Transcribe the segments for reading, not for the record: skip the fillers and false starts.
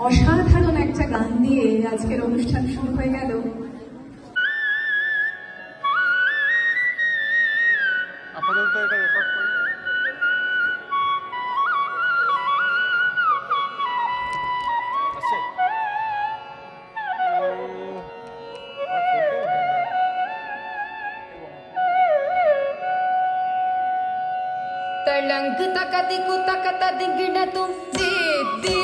অসাধারণ একটা গান দিয়ে আজকের অনুষ্ঠান শুরু হয়ে গেল। तलंग तकति कुतकत दिगिण तुम दे दे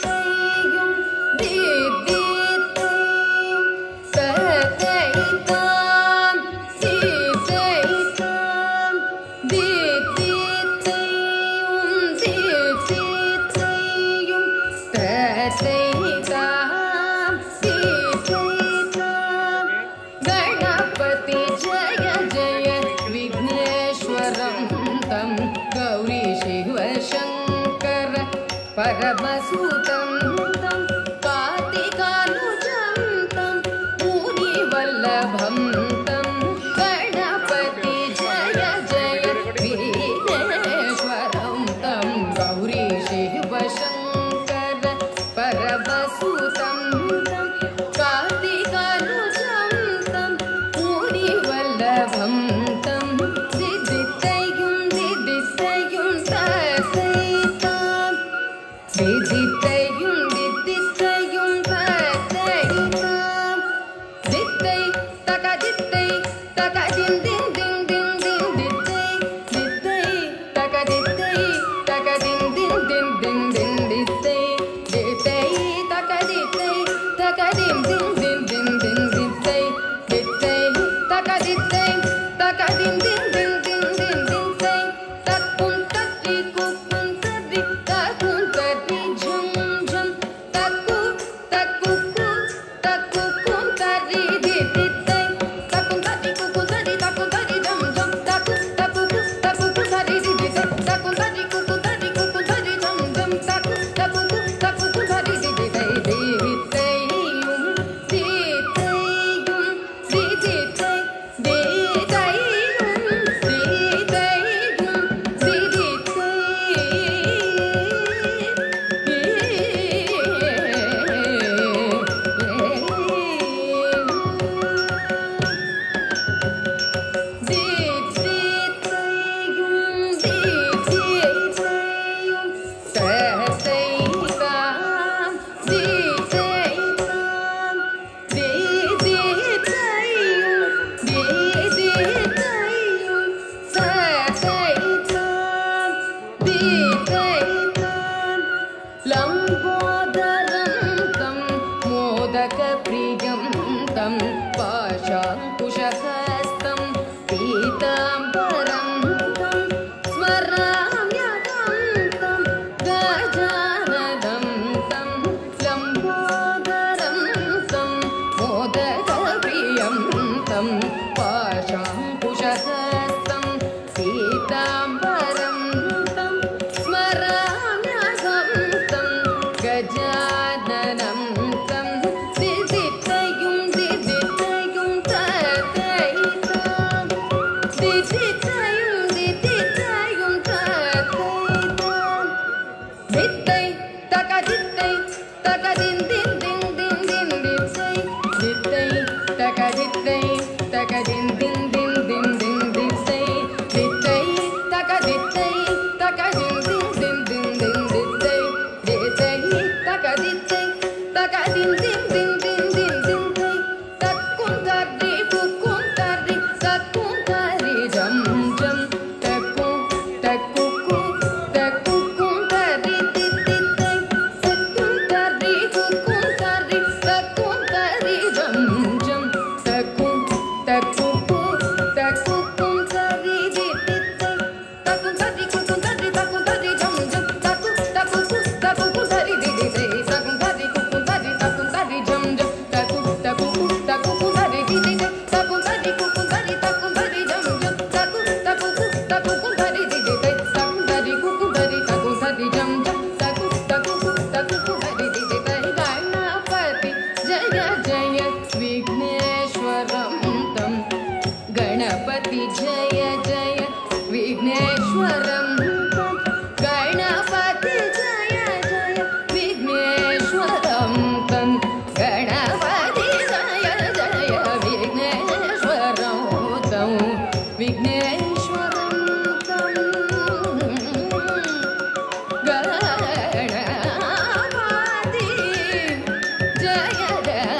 तय्युम दे दे तय्युम ततैताम दे तैताम दे दे तय्युम दे दे तय्युम ततैताम दे तैताम गणपति जय जय विघ्नेश्वरं गौरी शिव शंकर परमसुतं तं कार्तिकानुजं तं मुनिवल्लभं तं गणपति जय जय विघ्नेश्वरं तं गौरी शिव शंकर परमसुतं तं कार्तिकानुजं तं मुनिवल्लभं तं Did पीताम्बरं तं स्मराम्यहं तं गजाननं तं लम्बोदरं तं मोदकप्रियं तं पाशाङ्कुशहस्तं पीताम्बरं तं स्मराम्यहं तं गजाननं तं दिदितयुं दिदितयुं ततैतां दिदितयुं दिदितयुं ततैतां दित्तै तकदित्तै तकदिं दिं दिं दिं दिं दित्तै दित्तै तकदित्तै तकदिं दिं दिं दिं दिं दित्तै दित्तै तकदित्तै तकदिं दिं दिं दिं दिं दित्तै दित्तै तकदित्तै तकदिं दिं दिं दिं दिं दित्तै तक्कुंतर्रि कुक्कुंतर्रि तक्कुंतर्रि जं जं तक्कु तक्कुक्कु तक्कुक्कुंतर्रि दित्तित्तै तक्कुंतर्रि कुक्कुंतर्रि तक्कुंतर्रि जं जं तक्कु तक्कुक्कु तक्कुक्कुंतर्रि दित्तित्तै तक्कुंतर्रि कुक्कुंतर्रि तक्कुंतर्रि जं जं तक्कु तक्कुक्कु तक्कुक्कुंतर्रि दित्तित्तै तक्कुंतर्रि कुक्कुंतर्रि तक्कुंतर्रि जं जं तक्कु तक्कुक्कु तक्कुक्कुंतर्रि दित्तित्तै तक्कुंतर्रि कुक्कुंतर्रि तक्कुंतर्रि जं जं तक्कु तक्कुक्कु तक्कुक्कुंतर्रि दित्तित्तै तक्कुंतर्रि कुक्कुंतर्रि तक्कुंतर्रि जं जं तक्कु तक्कुक्कु तक्कुक्कुंतर्रि दित्तित्तै गणपति जय जय विघ्नेश्वरं तं गणपति जय जय विघ्नेश्वरं तं गणपति जय जय विघ्नेश्वरं तं गणपति जय जय विघ्नेश्वरं तं विघ्नेश्वरं तं गणपति जय जय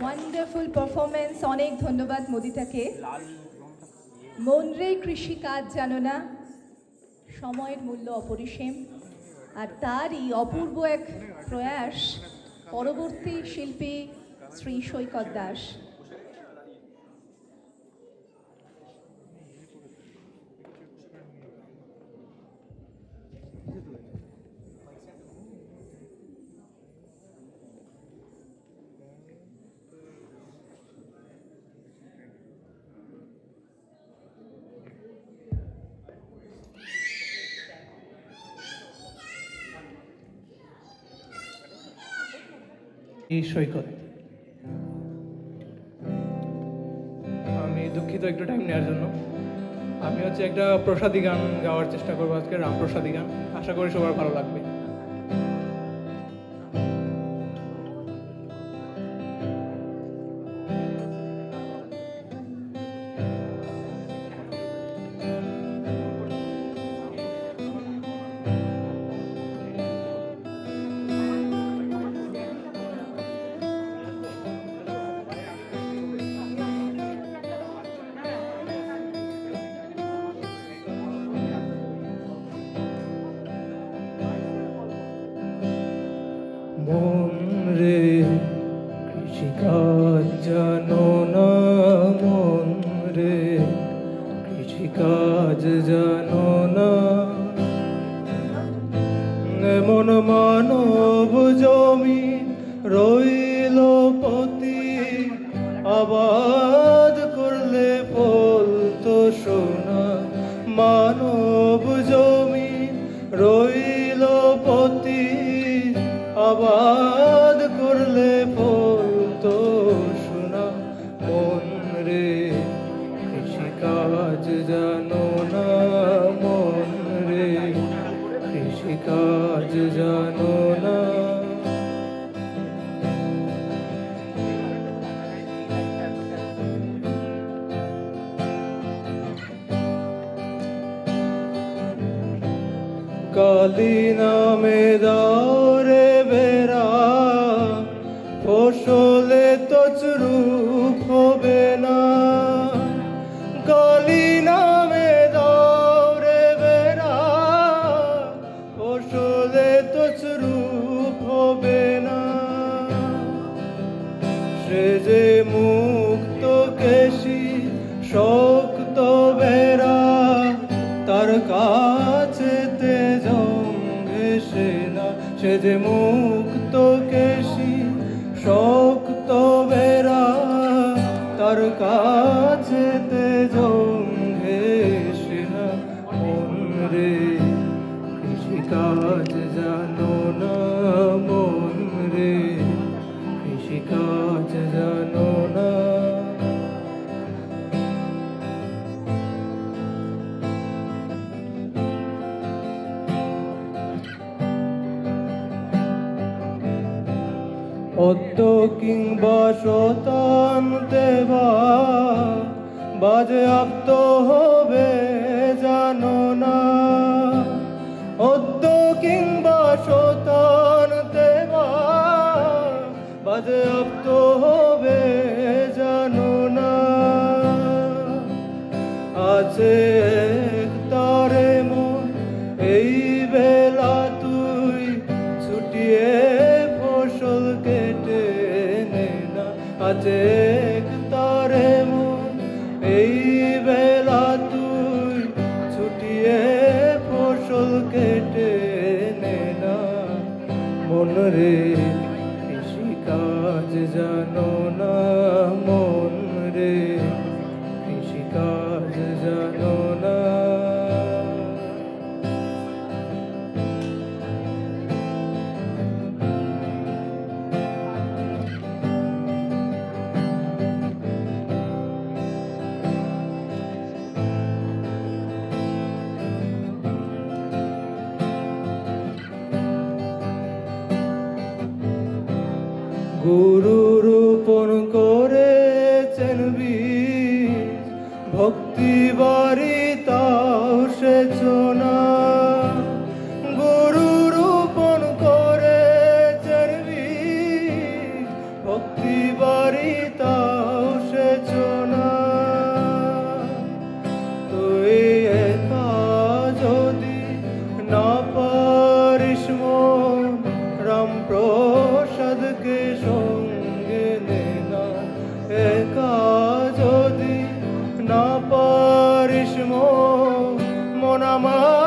ওয়ান্ডারফুল পারফরমেন্স। অনেক ধন্যবাদ মোদিতাকে। মন রে কৃষি কাজ জানো না, সময়ের মূল্য অপরিসীম, আর তারই অপূর্ব এক প্রয়াস পরবর্তী শিল্পী শ্রী সৈকত দাস। সৈকত, আমি দুঃখিত একটু টাইম নেওয়ার জন্য। আমি একটা প্রসাদী গান গাওয়ার চেষ্টা করবো আজকে, রামপ্রসাদী গান। আশা করি সবার ভালো লাগবে। মন রে কৃষিকাজ জানো না, মন রে কৃষিকাজ জানো না, এমন মানব জমি রইল পতি, আবাদ করলে ফল তো সোনা। মানব জমি রইল পতি, আবাদ করলে ফল তো সোনা। মন রে কৃষিকাজ জানো না, মন রে কৃষিকাজ জানো না। কালী নামে দাওরে বেড়া, ফসলে তছরূপ হবে না। শক্ত বেড়া তার কাছেতে জঙ্ঘেসে না, সে যে মুক্ত কেশী শক্ত বেড়া তার কাছেতে জঙ্ঘেসে না। মন রে কৃষিকাজ জানো না, মন রে কৃষিকাজ জানো না। অদ্য কিংবা শতান্তে বাজেয়াপ্ত হবে জানো না, অদ্য কিংবা শতান্তে বাজেয়াপ্ত হবে জানো না। আছে তারে মন এই বেলা তুই ছুটিয়ে ফসল কেটে নে না, আছে তারে মন এই বেলা তুই ছুটিয়ে ফসল কেটে নে না। মন রে কৃষিকাজ জানো না, মন রে কৃষিকাজ জানো না। গুরু রোপণ করেছেন বীজ, ভক্তি বাড়ি তাও সেচনা। গুরু রোপণ করেছেন বীজ, ভক্তি বাড়ি তাও সেচনা। তুই একা যদি না পারিস মন রামপ্রসাদকে সঙ্গে নে না, একা যদি না পারিস মন আমার,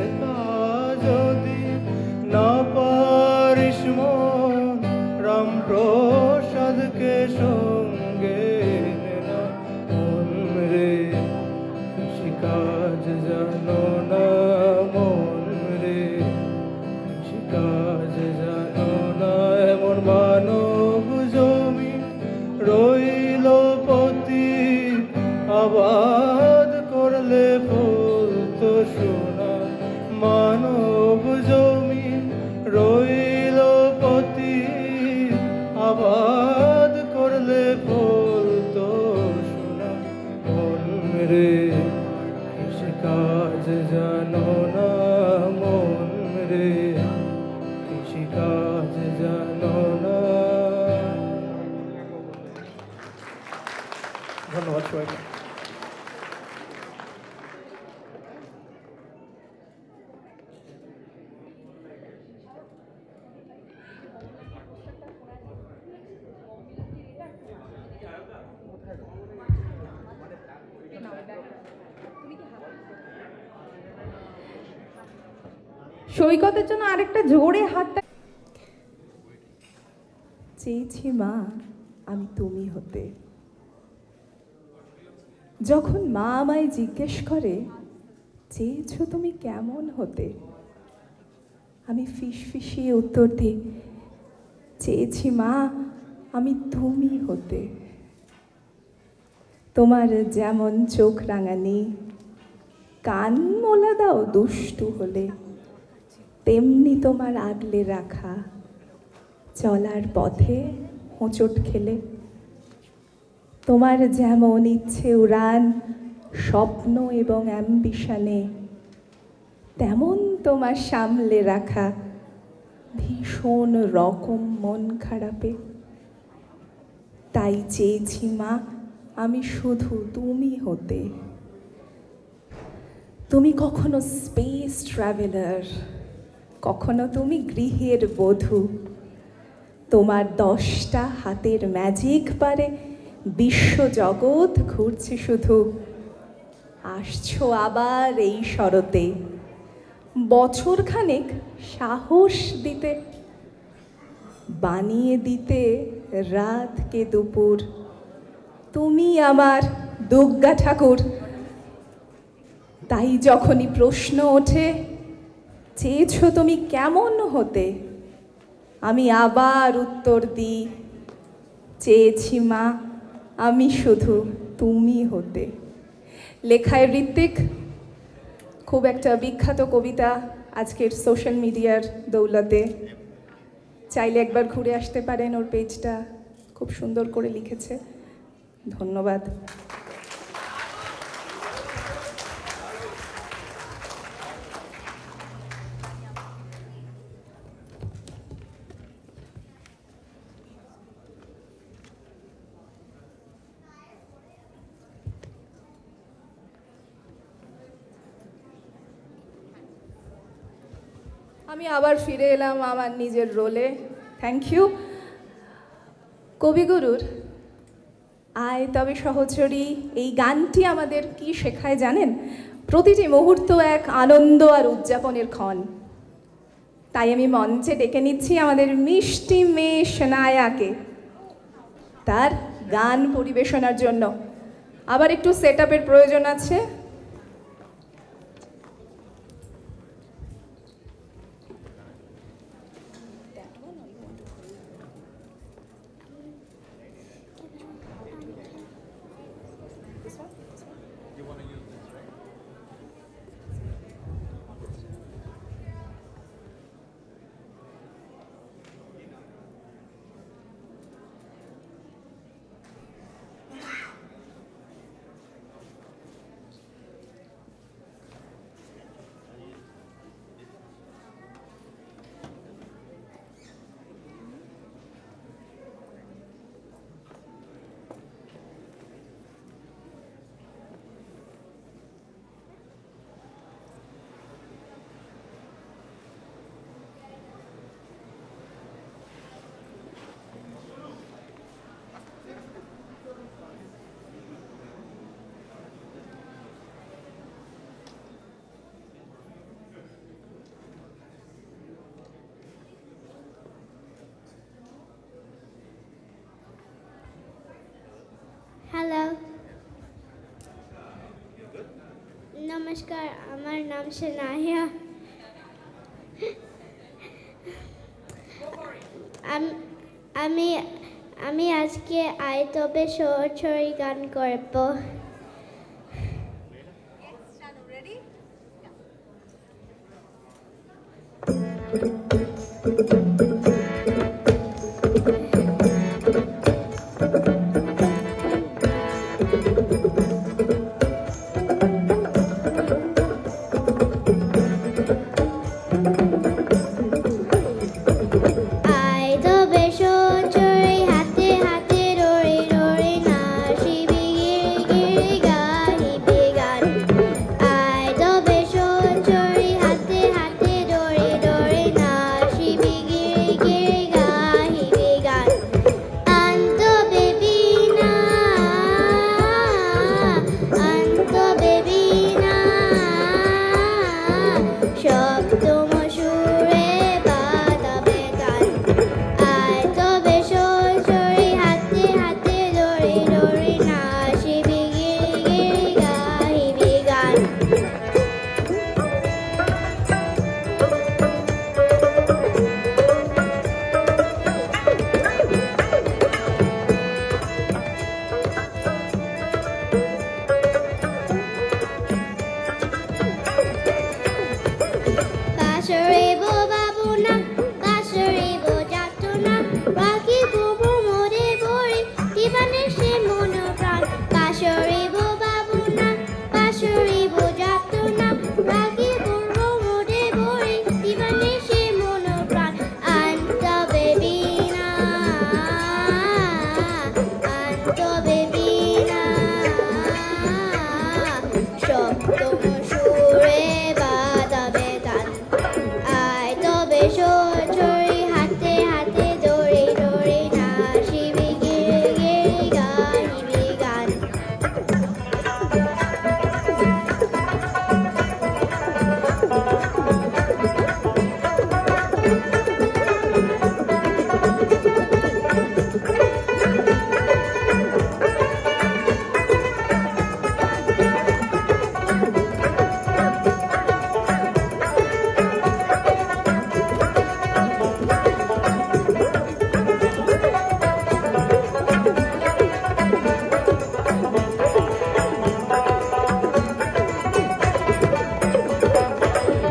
একা যদি না পারিস মন রামপ্রসাদকে সঙ্গে নে না। মন রে কৃষিকাজ জানো না, মন রে কৃষিকাজ জানো না। এমন মানব জমি রইল পতি, আবাদ করলে ফলতো সোনা। মানব জমি রইল পতি, আবাদ করলে ফলতো সোনা। মন রে কৃষিকাজ জানো না, মন রে কৃষিকাজ জানো না। ধন্যবাদ সবাইকে। সৈকতের জন্য আরেকটা জোরে হাতটা। চেয়েছি মা আমি তুমি হতে। যখন মা আমায় জিজ্ঞেস করে চেয়েছো তুমি কেমন হতে, আমি ফিসফিসিয়ে উত্তর দিই চেয়েছি মা আমি তুমি হতে। তোমার যেমন চোখ রাঙানি, কান মোলা দাও দুষ্টু হলে, তেমনি তোমার আগলে রাখা চলার পথে হোঁচট খেলে। তোমার যেমন ইচ্ছে উড়ান স্বপ্ন এবং অ্যাম্বিশনে, তেমন তোমার সামলে রাখা ভীষণ রকম মন খারাপে। তাই চেয়েছি মা আমি শুধু তুমি হতে। তুমি কখনো স্পেস ট্রাভেলার, কখনো তুমি গৃহের বধূ, তোমার 10টা হাতের ম্যাজিক পারে বিশ্বজগৎ ঘুরছে শুধু। আসছো আবার এই শরতে, বছরখানেক সাহস দিতে, বানিয়ে দিতে রাতকে দুপুর। তুমি আমার দুর্গা ঠাকুর। তাই যখনই প্রশ্ন ওঠে চেয়েছো তুমি কেমন হতে, আমি আবার উত্তর দিই, চেয়েছি মা আমি শুধু তুমি হতে। লেখায় ঋত্বিক, খুব একটা বিখ্যাত কবিতা আজকের সোশ্যাল মিডিয়ার দৌলতে। চাইলে একবার ঘুরে আসতে পারেন, ওর পেজটা খুব সুন্দর করে লিখেছে। ধন্যবাদ। আমি আবার ফিরে এলাম আমার নিজের রোলে। Thank you. কবিগুরুর আয় তবে সহচরী এই গানটি আমাদের কি শেখায় জানেন? প্রতিটি মুহূর্ত এক আনন্দ আর উদযাপনের ক্ষণ। তাই আমি মঞ্চে ডেকে নিচ্ছি আমাদের মিষ্টি মেয়ে সেনায়াকে তার গান পরিবেশনার জন্য। আবার একটু সেট আপের প্রয়োজন আছে। হ্যালো, নমস্কার, আমার নাম সেনায়া। আমি আমি আজকে আয় তবে সহচরী গান করব। হাতে হাতে ধরে গাহিবে গান।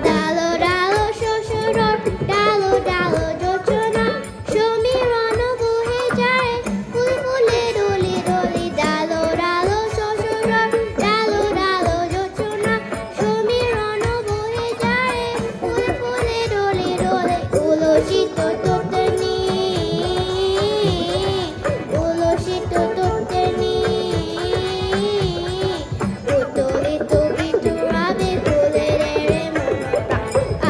ডালো ডালো শ্বশুর ডালো ডালো যোচনা সমীরণ বহে যায় ফুল ফুলে ডোলে ডোলে। ডালো ডালো শ্বশুর ডালো ডালো যোচনা সমীরণ বহে যায় ফুল ফুলে ডোলে ডোলে। উলসিত তোতনি উলসিত তোতনি উতলিত বিতুরাবে ফুলের রে মনটা।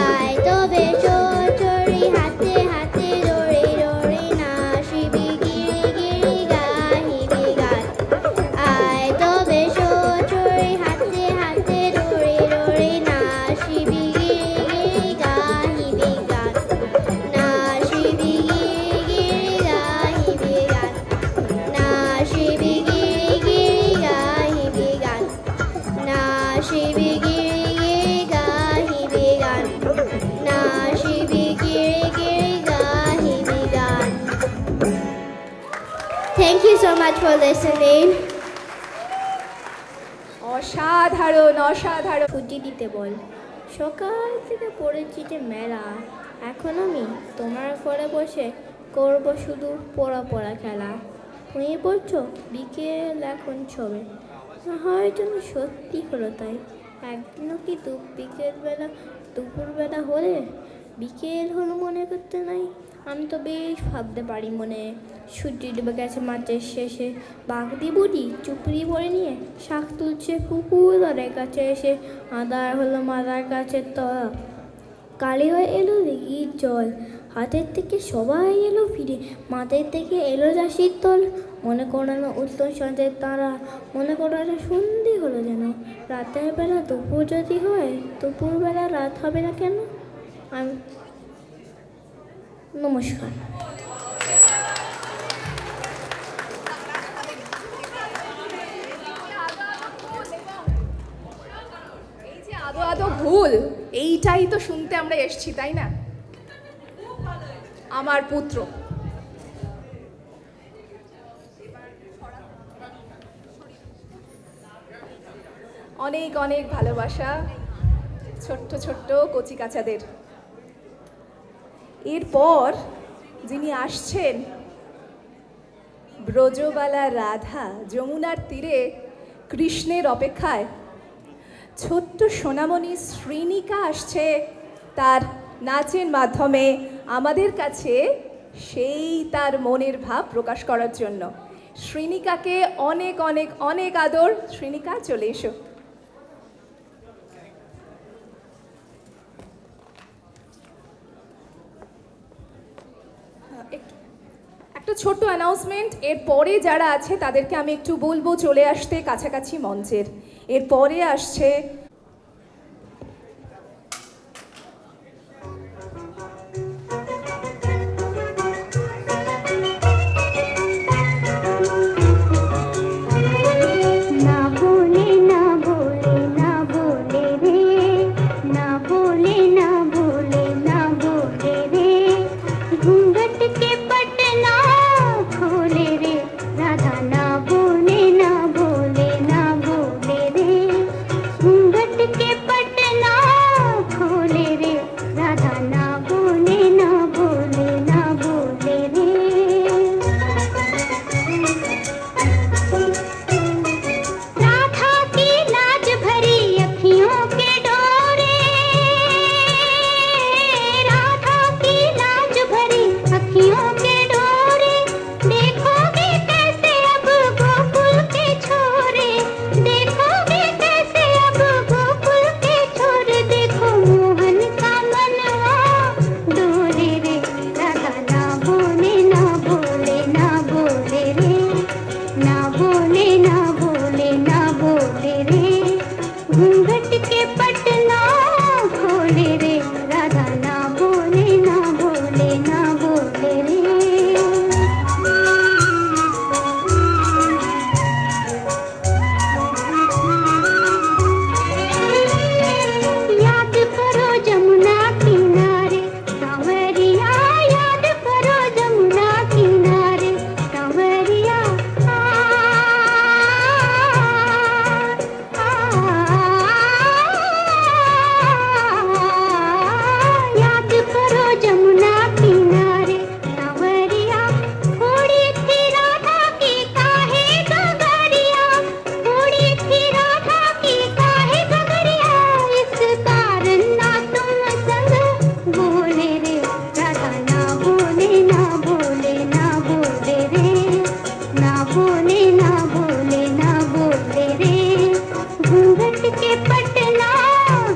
আয় তবে শ্বশুরি হাতে হাতে ডোরে ডোরে নাচিবি গিরি গিরি গাহিবি গান। আয় তবে শ্বশুরি হাতে হাতে ডোরে ডোরে নাচিবি গিরি গিরি গাহিবি গান। নাচিবি গিরি গিরি গাহিবি গান। নাচিবি গিরি গিরি গাহিবি গান। নাচিবি গিরি গিরি গাহিবি গান। নাচিবি গিরি গিরি গাহিবি গান। Thank you so much for listening. অসাধারণ অসাধারণ। ছুটি দিতে বল। সকাল থেকে পড়েছি যে মেলা, এখন আমি তোমার ঘরে বসে করব শুধু পড়া পড়া খেলা। তুমি পড়ছো বিকেল এখন ছবে, হয়তো না সত্যি হলো তাই। একদিনও কিন্তু বিকেলবেলা দুপুরবেলা হলে বিকেল হলো মনে করতে নাই। আমি তো বেশ ভাবতে পারি মনে, ছুটি ডুবে গেছে মাঠের শেষে। বাগদি বুড়ি চুপড়ি পরে নিয়ে শাক তুলছে পুকুর ধারের কাছে এসে। আদার হলো মাদার কাছে তলা, কালি হয়ে এলো দিঘির জল। হাতের থেকে সবাই এলো ফিরে, মাথার থেকে এলো রাশির তল। মনে করানো উঠল সঞ্জের তারা, মনে করানো সন্ধে হলো যেন। রাতের বেলা দুপুর যদি হয়, দুপুরবেলা রাত হবে না কেন? আমি নমস্কার। এই যে আদো আদো ভুল, এইটাই তো শুনতে আমরা এসছি, তাই না? আমার পুত্র অনেক অনেক ভালোবাসা ছোট্ট ছোট্ট কচি কাচাদের। এরপর যিনি আসছেন, ব্রজবালা রাধা যমুনার তীরে কৃষ্ণের অপেক্ষায়। ছোট্ট সোনামণি শ্রীনিকা আসছে তার নাচের মাধ্যমে আমাদের কাছে সেই তার মনের ভাব প্রকাশ করার জন্য। শ্রীনিকাকে অনেক অনেক অনেক আদর। শ্রীনিকা, চলে এসো। একটা ছোট্ট অ্যানাউন্সমেন্ট, এরপরে যারা আছে তাদেরকে আমি একটু বলবো চলে আসতে কাছাকাছি মঞ্চের। এরপরে আসছে देखोगे कैसे अब बोले ना बोले ना बोले रे घूंघट के पटना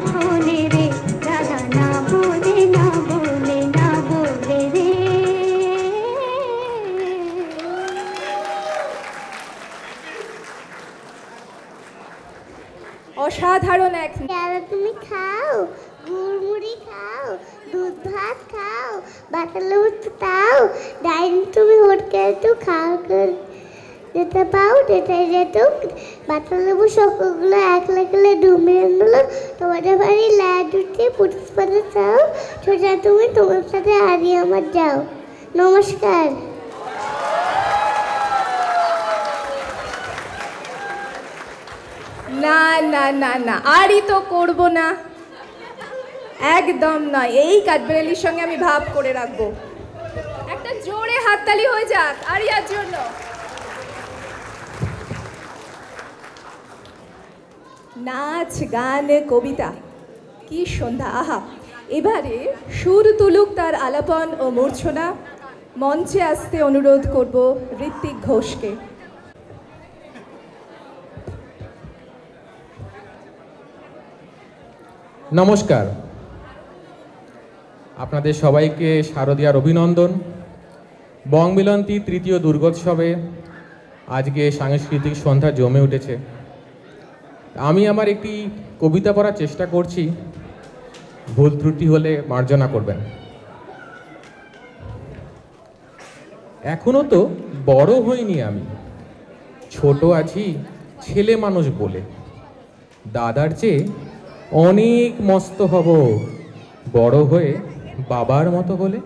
खोले रे राधा ना बोले ना बोले ना बोले रे। অসাধারণ এক তুমি খাও গুড়মুড়ি খাও দুধ ভাত খাও বাতালুত খাও ডাইনি তুমি হোটকে তো খাও যেতে পাও যেটাই যেত বাতালেবু সকলগুলো এক লাগলে ডুমিয়ে নিল তোমাদের বাড়ি লাইট উঠে পুলিশ পাতা চাও সোজা তুমি তোমার সাথে হারিয়ে আমার যাও। নমস্কার। না না না না আরই তো করবো না, একদম নয়। এই কাঠবেড়ালির সঙ্গে আমি ভাব করে রাখবো। একটা জোরে হাততালি হয়ে যাক আরিয়ার জন্য। নাচ গান কবিতা কি সন্ধ্যা, আহা। এবারে সুর তুলুক তার আলাপন ও মূর্ছনা। মঞ্চে আসতে অনুরোধ করব ঋত্বিক ঘোষকে। নমস্কার, আপনাদের সবাইকে শারদীয়ার অভিনন্দন। বংমিলন্তী তৃতীয় দুর্গোৎসবে আজকে সাংস্কৃতিক সন্ধ্যা জমে উঠেছে। আমি আমার একটি কবিতা পড়ার চেষ্টা করছি, ভুল ত্রুটি হলে মার্জনা করবেন। এখনো তো বড় হইনি আমি, ছোট আছি ছেলে মানুষ বলে। দাদার চেয়ে অনেক মস্ত হব বড় হয়ে বাবার মতো হলে।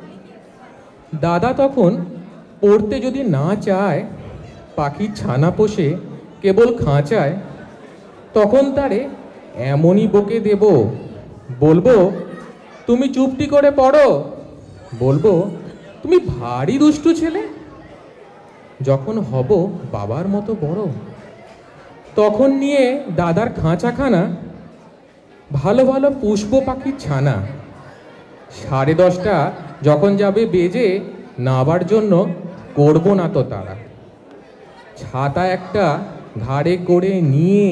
দাদা তখন পড়তে যদি না চায়, পাখির ছানা পোষে কেবল খাঁচায়, তখন তারে এমনই বকে দেব, বলবো তুমি চুপটি করে পড়ো, বলবো তুমি ভারী দুষ্টু ছেলে। যখন হব বাবার মতো বড়, তখন নিয়ে দাদার খাঁচাখানা ভালো ভালো পুষ্প পাখির ছানা। 10:30 যখন যাবে বেজে, নাবার জন্য করবো না তো তারা। ছাতা একটা ঘাড়ে করে নিয়ে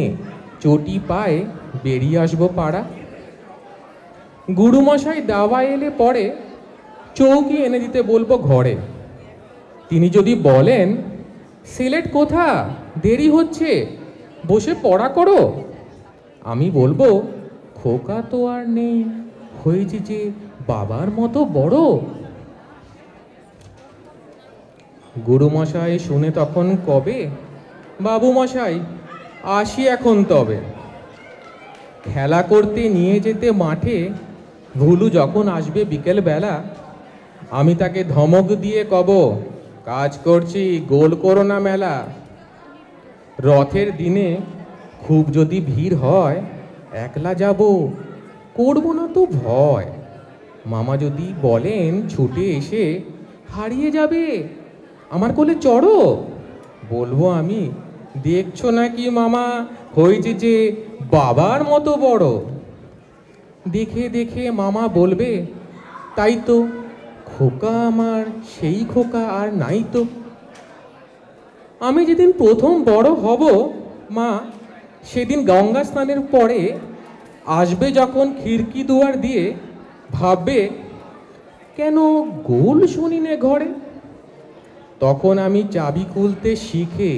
চটি পায়ে বেরিয়ে আসবো পাড়া। গুরুমশাই দাওয়া এলে পরে চৌকি এনে দিতে বলবো ঘরে। তিনি যদি বলেন সিলেট কোথা, দেরি হচ্ছে, বসে পড়া করো, আমি বলবো খোকা তো আর নেই, হয়েছে যে বাবার মতো বড়। গুরুমশাই শুনে তখন কবে, বাবু মশাই আসি এখন তবে। খেলা করতে নিয়ে যেতে মাঠে ভুলু যখন আসবে বিকেল বেলা, আমি তাকে ধমক দিয়ে কব, কাজ করছি গোল করো না মেলা। রথের দিনে খুব যদি ভিড় হয়, একলা যাব, করবো না তো ভয়। মামা যদি বলেন ছুটে এসে হারিয়ে যাবে, আমার কোলে চড়ো, বলবো আমি দেখছো নাকি মামা হয়েছে যে বাবার মতো বড়। দেখে দেখে মামা বলবে তাই তো, খোকা আমার সেই খোকা আর নাই তো। আমি যেদিন প্রথম বড় হব মা, সেদিন গঙ্গা স্নানের পরে আসবে যখন খিড়কি দুয়ার দিয়ে, ভাববে কেন গোল শুনি নে ঘরে। তখন আমি চাবি খুলতে শিখে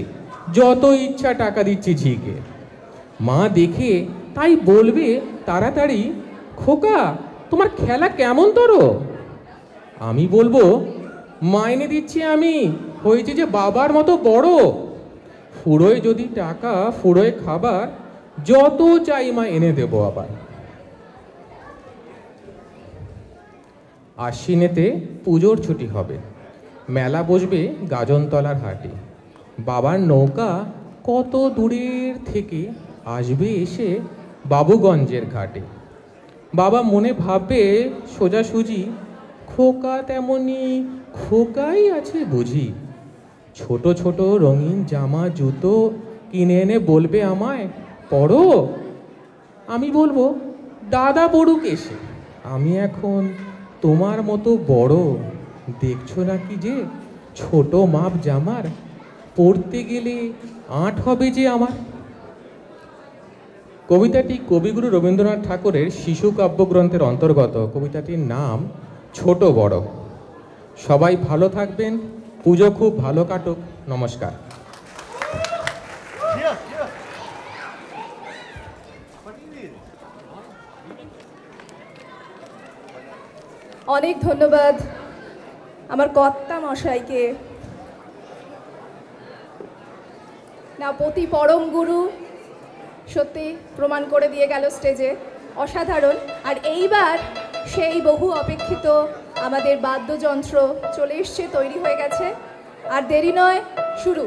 যত ইচ্ছা টাকা দিচ্ছি ঝিকে। মা দেখে তাই বলবে তাড়াতাড়ি, খোকা তোমার খেলা কেমন তোর। আমি বলবো মাইনে দিচ্ছি আমি, হয়েছে যে বাবার মতো বড়। ফুরোয় যদি টাকা, ফুরোয় খাবার, যত চাই মা এনে দেবো আবার। আশ্বিনেতে পুজোর ছুটি হবে, মেলা বসবে গাজনতলার হাটে। বাবার নৌকা কত দূরের থেকে আসবে এসে বাবুগঞ্জের ঘাটে। বাবা মনে ভাববে সোজাসুজি, খোকা তেমনি খোকাই আছে বুঝি। ছোট ছোট রঙিন জামা জুতো কিনে এনে বলবে আমায় পড়ো। আমি বলবো দাদা পড়ুক এসে, আমি এখন তোমার মতো বড়। দেখছো নাকি যে ছোট মাপ জামার, পড়তে গেলে আঁট হবে যে আমার। কবিতাটি কবিগুরু রবীন্দ্রনাথ ঠাকুরের শিশু কাব্যগ্রন্থের অন্তর্গত। কবিতাটির নাম ছোট বড়। সবাই ভালো থাকবেন, পুজো খুব ভালো কাটুক। নমস্কার। অনেক ধন্যবাদ আমার কর্তা মশাইকে। না, পতি পরম গুরু সত্যি প্রমাণ করে দিয়ে গেল স্টেজে, অসাধারণ। আর এইবার সেই বহু অপেক্ষিত আমাদের বাদ্যযন্ত্র চলে এসছে, তৈরি হয়ে গেছে। আর দেরি নয়, শুরু।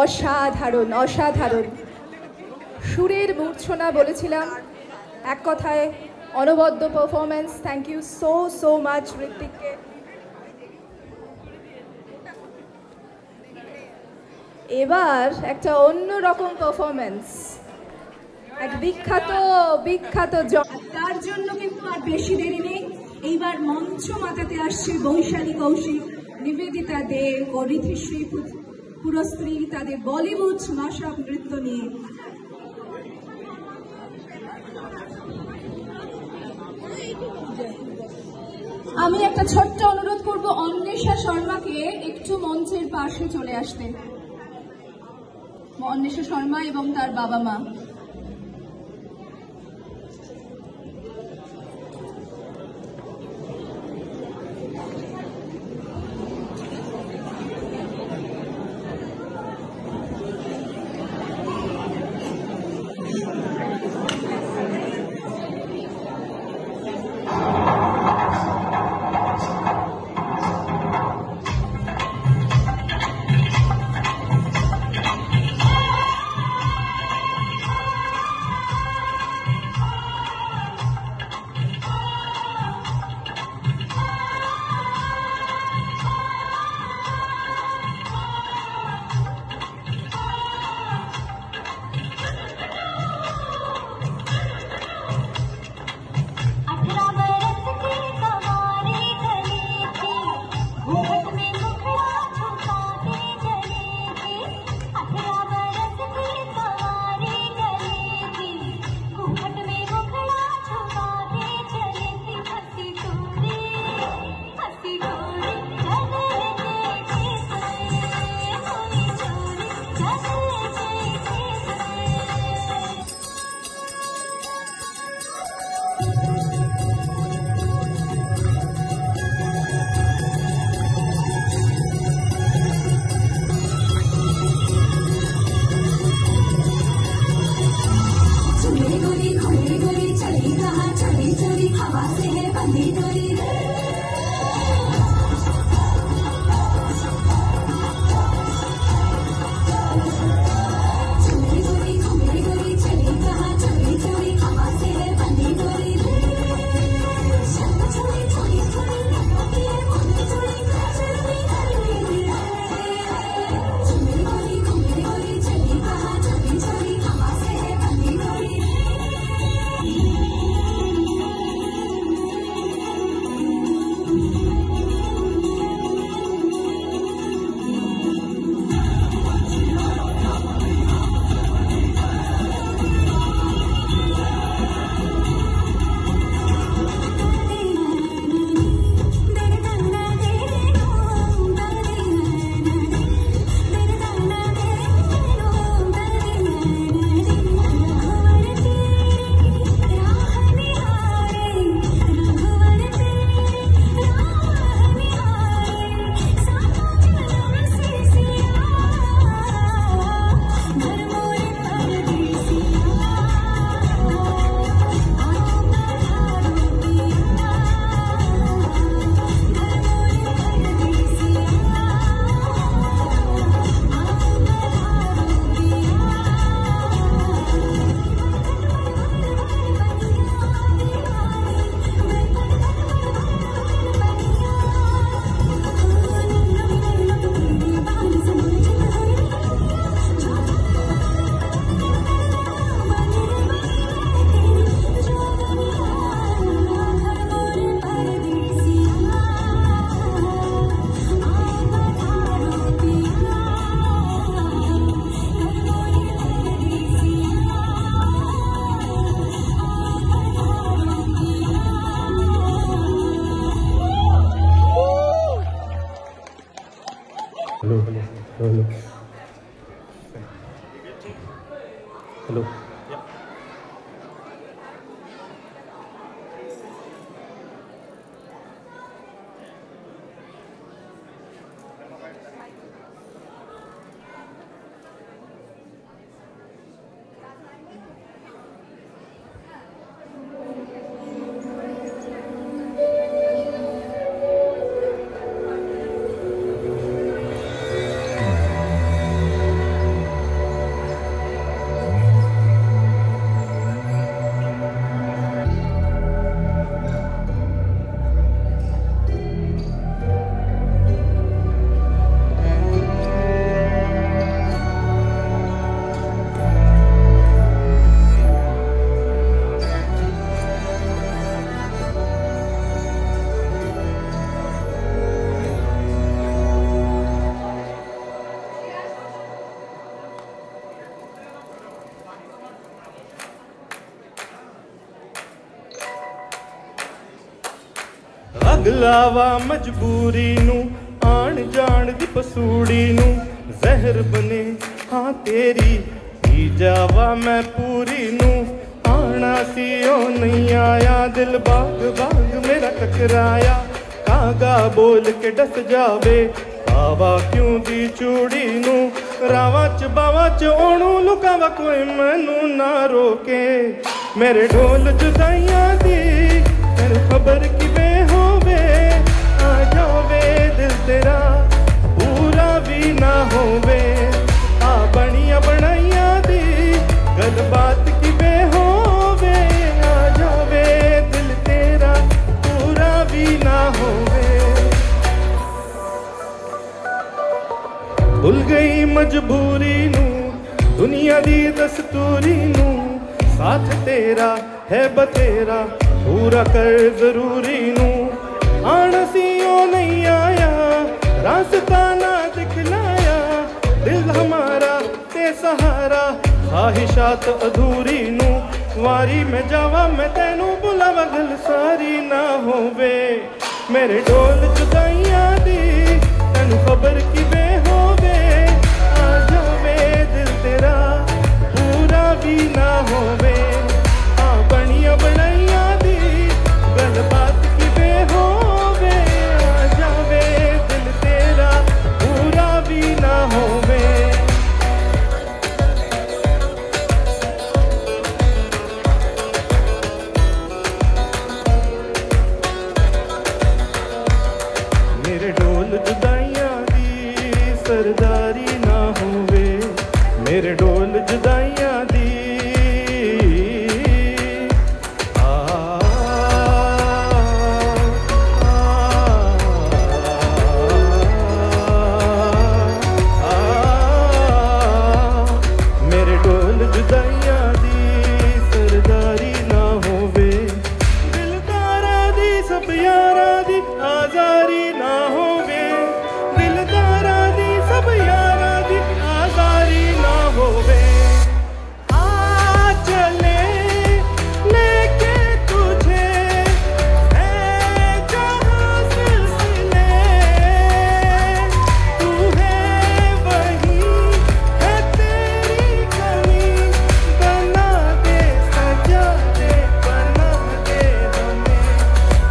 অসাধারণ অসাধারণ। সুরের মূর্ছনা বলেছিলাম, এক কথায় অনবদ্য performance. Thank you so much ঋত্বিককে। এবার একটা অন্য রকম পারফরমেন্স, এক বিখ্যাত তার জন্য কিন্তু আর বেশি দেরি নেই। এইবার মঞ্চ মাতাতে আসছে বৈশালী কৌশিক, নিবেদিতা দেব ও ঋতিশ্রী পুরস্ত্রী তাদের বলিউড মাশআপ নৃত্য নিয়ে। আমি একটা ছোট্ট অনুরোধ করব অন্বেষা শর্মাকে একটু মঞ্চের পাশে চলে আসতে। অন্বেষা শর্মা এবং তার বাবা মা। ਅਗਲਾ ਵਾ ਮਜਬੂਰੀ ਨੂੰ ਆਣ ਜਾਣ ਦੀ ਪਸੂੜੀ ਨੂੰ ਜ਼ਹਿਰ ਬਨੇ ਹਾਂ ਤੇਰੀ ਪੀ ਜਾਵਾ ਮੈਂ ਪੂਰੀ ਨੂੰ ਆਣਾ ਸੀ ਉਹ ਨਹੀਂ ਆਇਆ ਦਿਲ ਬਾਗ ਬਾਗ ਮੇਰਾ ਟਕਰਾਇਆ ਕਾਗਾ ਬੋਲ ਕੇ ਡਸ ਜਾਵੇ ਆਵਾ ਕਿਉਂ ਦੀ ਚੂੜੀ ਨੂੰ ਰਾਵਾਂ ਚ ਬਾਵਾਂ ਚ ਉਹਨੂੰ ਲੁਕਾਵਾ ਕੋਈ ਮੈਨੂੰ ਨਾ ਰੋਕੇ ਮੇਰੇ ਢੋਲ ਜੁਦਾਈਆਂ ਦੀ ਤੈਨੂੰ ਖਬਰ ਕਿਵੇਂ ਹੋਵੇ ਆ ਜਾਵੇ ਦਿਲ ਤੇਰਾ ਪੂਰਾ ਵੀ ਨਾ ਹੋਵੇ ਆ ਬਣੀਆਂ ਬਣਾਈਆਂ ਦੀ ਗੱਲਬਾਤ ਕਿਵੇਂ ਹੋਵੇ ਆ ਜਾਵੇ ਦਿਲ ਤੇਰਾ ਪੂਰਾ ਵੀ ਨਾ ਹੋਵੇ ਭੁੱਲ ਗਈ ਮਜਬੂਰੀ ਨੂੰ ਦੁਨੀਆ ਦੀ ਦਸਤੂਰੀ ਨੂੰ ਸਾਥ ਤੇਰਾ ਹੈ ਬਤੇਰਾ ਪੂਰਾ ਕਰ ਜ਼ਰੂਰੀ ਨੂੰ ਆਣ ਸੀ ਉਹ ਨਹੀਂ ਆਇਆ ਰਾਸਤਾ ਨਾ ਦਿਖਲਾਇਆ ਦਿਲ ਹਮਾਰਾ ਤੇ ਸਹਾਰਾ ਖਾਹਿਸ਼ਾਤ ਅਧੂਰੀ ਨੂੰ ਵਾਰੀ ਮੈਂ ਜਾਵਾਂ ਮੈਂ ਤੈਨੂੰ ਬੁਲਾਵਾਂ ਗੱਲ ਸਾਰੀ ਨਾ ਹੋਵੇ ਮੇਰੇ ਢੋਲ ਜੁਦਾਈਆਂ ਦੀ ਤੈਨੂੰ ਖਬਰ ਕਿਵੇਂ ਹੋਵੇ ਆ ਜਾਵੇ ਦਿਲ ਤੇਰਾ ਪੂਰਾ ਵੀ ਨਾ ਹੋਵੇ ਆ ਬਣੀਆਂ ਬਣਾਈਆਂ ਦੀ ਗੱਲਬਾਤ ਕਿਵੇਂ ਹੋਵੇ ਆ ਜਾਵੇ ਦਿਲ ਤੇਰਾ ਪੂਰਾ ਵੀ ਨਾ ਹੋਵੇ ਮੇਰੇ ਢੋਲ ਜੁਦਾਈਆਂ ਦੀ ਸਰਦਾਰੀ ਨਾ ਹੋਵੇ ਮੇਰੇ ਢੋਲ ਜੁਦਾਈਆਂ ਦੀ ਮੇਰੇ ਢੋਲ ਜੁਦਾਈਆਂ ਦੀ ਸਰਦਾਰੀ ਨਾ ਹੋਵੇ ਦਿਲਦਾਰਾਂ ਦੀ ਸਭ ਯਾਰਾਂ ਦੀ ਆਜ਼ਾਰੀ ਨਾ ਹੋਵੇ ਦਿਲਦਾਰਾਂ ਦੀ ਸਭ ਯਾਰਾਂ ਦੀ ਆਜ਼ਾਰੀ ਨਾ ਹੋਵੇ ਆ ਚਲੇ लेके तुझे है जहाँ सिलसिले तू है वही है तेरी कमी बना दे सजा दे बना दे हमें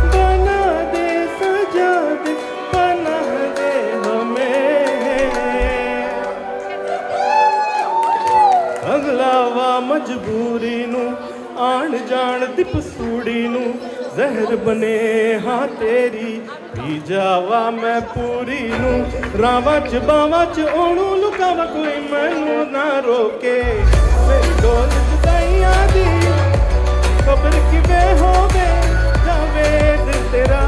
बना दे सजा दे बना दे हमें अगला वा मजबूरी नू आण जाण दी पसूड़ी नू ਜ਼ਹਿਰ ਬਨੇ ਹਾਂ ਤੇਰੀ ਪੀ ਜਾਵਾ ਮੈਂ ਪੂਰੀ ਨੂੰ ਰਾਵਾਂ ਚ ਬਾਵਾਂ ਚ ਉਹਨੂੰ ਲੁਕਾਵਾ ਕੋਈ ਮੈਨੂੰ ਨਾ ਰੋਕੇ ਮੇਰੀ ਢੋਲ ਜੁਦਾਈਆਂ ਦੀ ਖਬਰ ਕਿਵੇਂ ਹੋਵੇ ਜਾਵੇ ਦਿਲ ਤੇਰਾ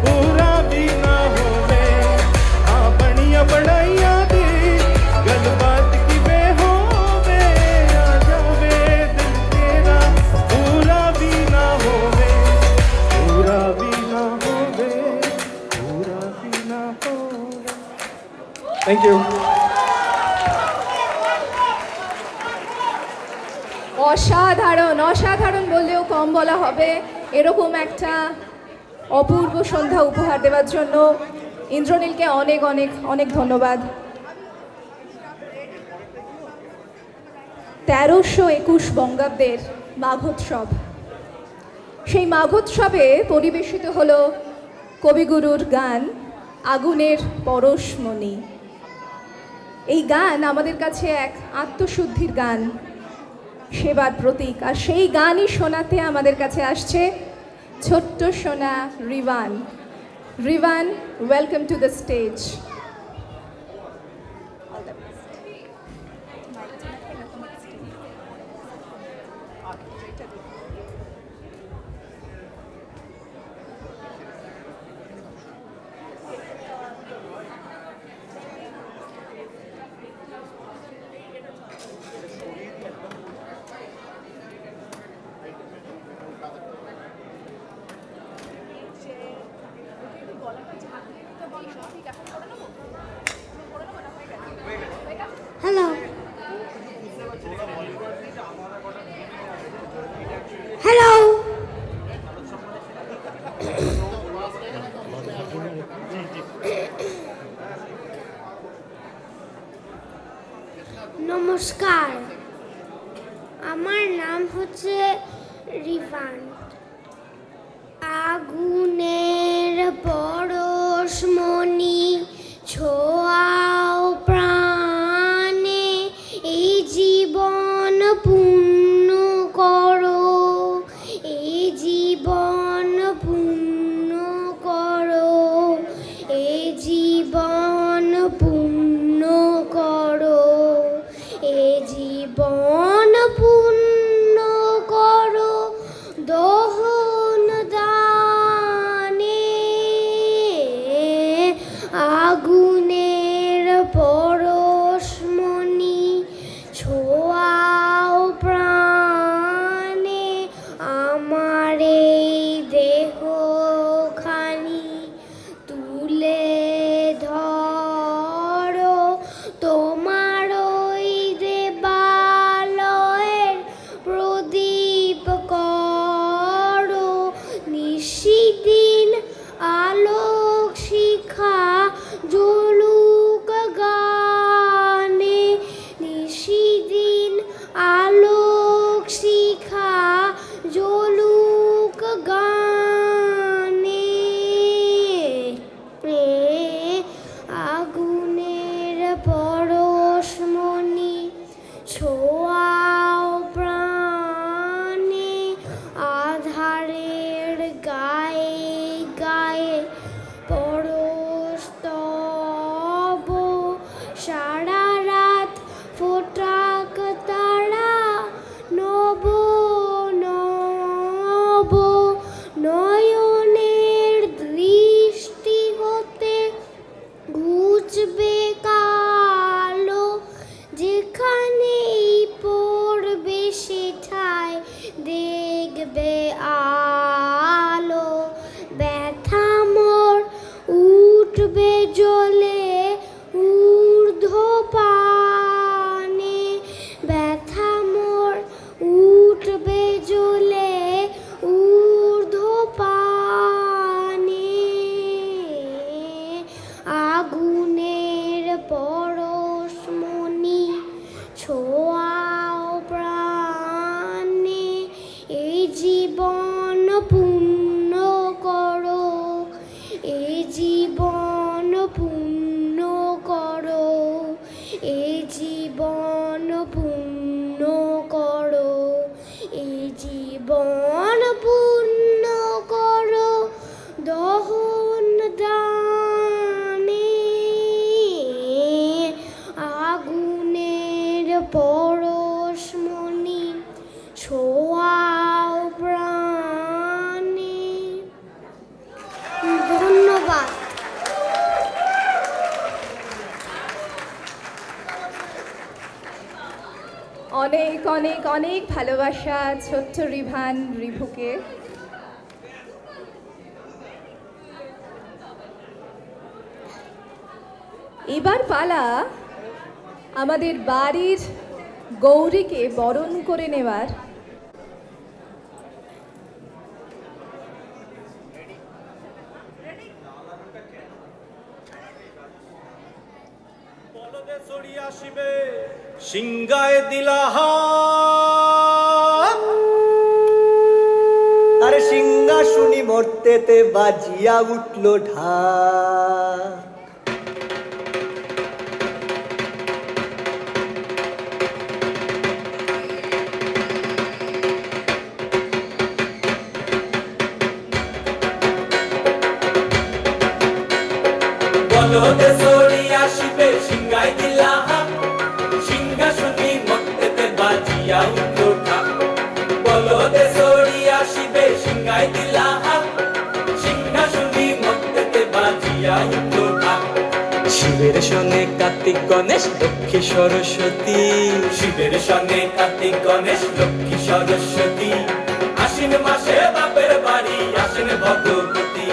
ਪੂਰਾ ਵੀ ਨਾ ਹੋਵੇ ਆ ਬਣੀਆਂ ਬਣਾਈਆਂ ਦੀ ਗੱਲਬਾਤ ਕਿਵੇਂ ਹੋਵੇ ਆ ਜਾਵੇ ਦਿਲ ਤੇਰਾ ਪੂਰਾ ਵੀ ਨਾ ਹੋਵੇ ਪੂਰਾ ਵੀ ਨਾ ਹੋਵੇ ਪੂਰਾ ਵੀ ਨਾ ਹੋਵੇ ਥੈਂਕ ਯੂ অসাধারণ অসাধারণ বললেও কম বলা হবে এরকম একটা অপূর্ব সন্ধ্যা উপহার দেওয়ার জন্য ইন্দ্রনীলকে অনেক অনেক অনেক ধন্যবাদ 1321 বঙ্গাব্দের মাঘোৎসব সেই মাঘোৎসবে পরিবেশিত হলো কবিগুরুর গান আগুনের পরশমণি এই গান আমাদের কাছে এক আত্মশুদ্ধির গান সেবার প্রতীক আর সেই গানই শোনাতে আমাদের কাছে আসছে ছোট্ট সোনা Rivan Rivan welcome to the stage গলাটা ঝাঁকলে তো বল সঠিক এখন করে নেবো নমস্কার, আমার নাম হচ্ছে রিভান। আগুনের পরশমণি ছোঁয়াও প্রাণে, এই জীবন পূর্ণ করো, এই জীবন পূর্ণ করো, এই জীবন পূর্ণ করো, এই জীবন পূর্ণ করো দহন দানে। আগুনের পরশমণি ছোঁয়াও প্রাণে, আমার এই দেহখানি তুলে ধরো, তোমার ওই দেবালয়ের প্রদীপ করো, নিশিদিন আলোক শিখা জ্বলুক গানে, নিশিদিন আলোক শিখা জ্বলুক গানে। আগুনের পরশমণি ছোঁয়াও প্রাণে, আধারের গায়ে গায়ে পরস্তব, সারা রাত ফোটাক তারা নব নব, নয়নের দৃষ্টি হতে ঘুচবে কালো, যেখানেই পড়বে সেঠায় দেখবে আলো। ব্যথা মোর উঠবে জ্বলে ঊর্ধ্বপানে, ব্যথা মোর উঠবে জ্বলে ঊর্ধ্বপানে। আগুনের পরশমণি ছোঁয়াও প্রাণে, এই জীবন পূর্ণ করো, এই জীবন পূর্ণ করো, এই জীবন পূর্ণ করো, এই জীবন পূর্ণ করো দহন দানে। আগুনের পরশমণি ছোঁয়াও প্রাণে। ধন্যবাদ। অনেক অনেক অনেক ভালোবাসা ছোট্ট রিভান রিভুকে। এবার পালা আমাদের বাড়ির গৌরীকে বরণ করে নেওয়ার। সিংগায় দিলা হাত, আরে সিংহা শুনি মরতেতে বাজিয়া উঠলো ঢাক। বলদে সরি আসিবে সিংগায় দিলা হাত, সিংহা শুনি মরতেতে বাজিয়া উঠলো ঢাক। বলদে সরি আসিবে সিংগায় দিলা হাত, সিংহা শুনি মরতেতে বাজিয়া উঠলো ঢাক। শিবের সঙ্গে কার্তিক গণেশ লক্ষ্মী সরস্বতী, শিবের সঙ্গে কার্তিক গণেশ লক্ষ্মী সরস্বতী। আশ্বিন মাসে বাপের বাড়ি আসেন ভগবতী,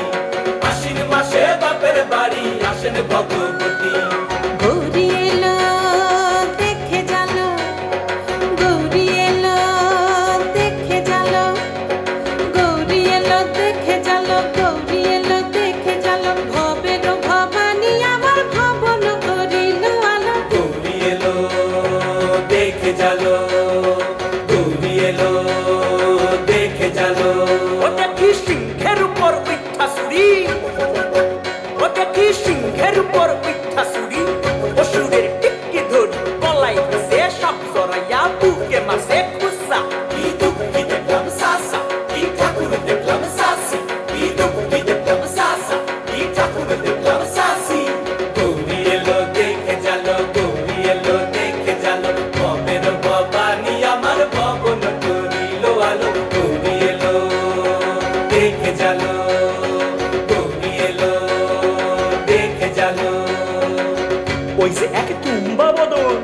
আশ্বিন মাসে বাপের বাড়ি আসেন ভগবতী। গৌরী এলো দেখে জানো, গৌরী এলো দেখে জানো, গৌরী এলো দেখে জানো, গৌরী এলো দেখে জানো। ভবের ভবানী আমার ভবন করিল আলো, গৌরী এলো ওই যে এক তুম্বা বদন,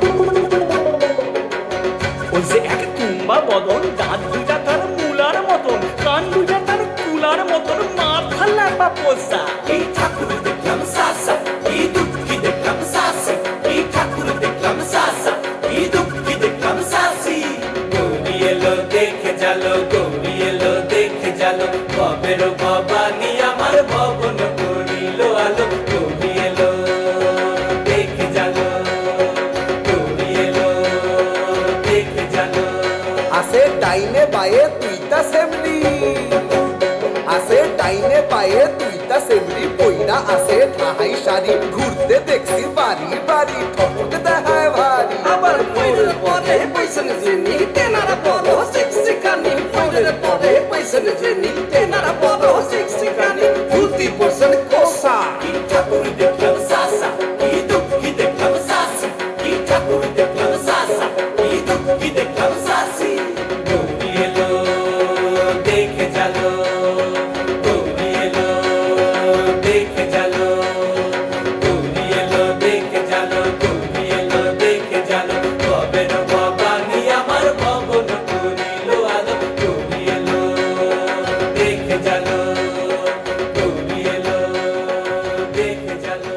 ওই যে এক তুম্বা বদন, দাঁত দুইটা তার মূলার মতন, কান দুইটা তার কুলার মতন, মাথা লাপা পোষা। এই ঠাকুর দেখলাম সাসা, এই দুঃখী দেখলাম সাসি, এই ঠাকুর দেখলাম সাসা, এই দুঃখী দেখলাম সাসি। গৌরী এলো দেখে জালো, গৌরী এলো দেখে জালো, ভবের ভবানী আমার ভবন করিল আলো। গৌরী এলো দেখে জালো, গৌরী এলো দেখে জালো। আসে ডাইনে বায়ে তুইতা সেমরি, আসে ডাইনে বায়ে তুইতা সেমরি, পইরা আসে ঠাহাই শাড়ি, ঘুরতে দেখছি বাড়ি বাড়ি, ঠকঠক দেখায় ভারী। আবার পইরের পরে পয়সন জিনি, তেনারা বড় শিক্ষিকানি, পইরের পরে পয়সন জিনি, তেনারা বড় শিক্ষিকানি, ধুতি পরশন কোসা। এই ঠাকুর দেখলাম সাসা, এই দুঃখী দেখলাম সাসি, এই ঠাকুর দেখলাম সাসা, এই দুঃখী দেখলাম সাসি। গৌরী এলো দেখে জালো, গৌরী এলো দেখে জালো, গৌরী এলো দেখে জালো, গৌরী এলো দেখে জালো, ভবের ভবানী আমার ভবন করিল আলো। গৌরী এলো দেখে জালো, গৌরী এলো দেখে জালো।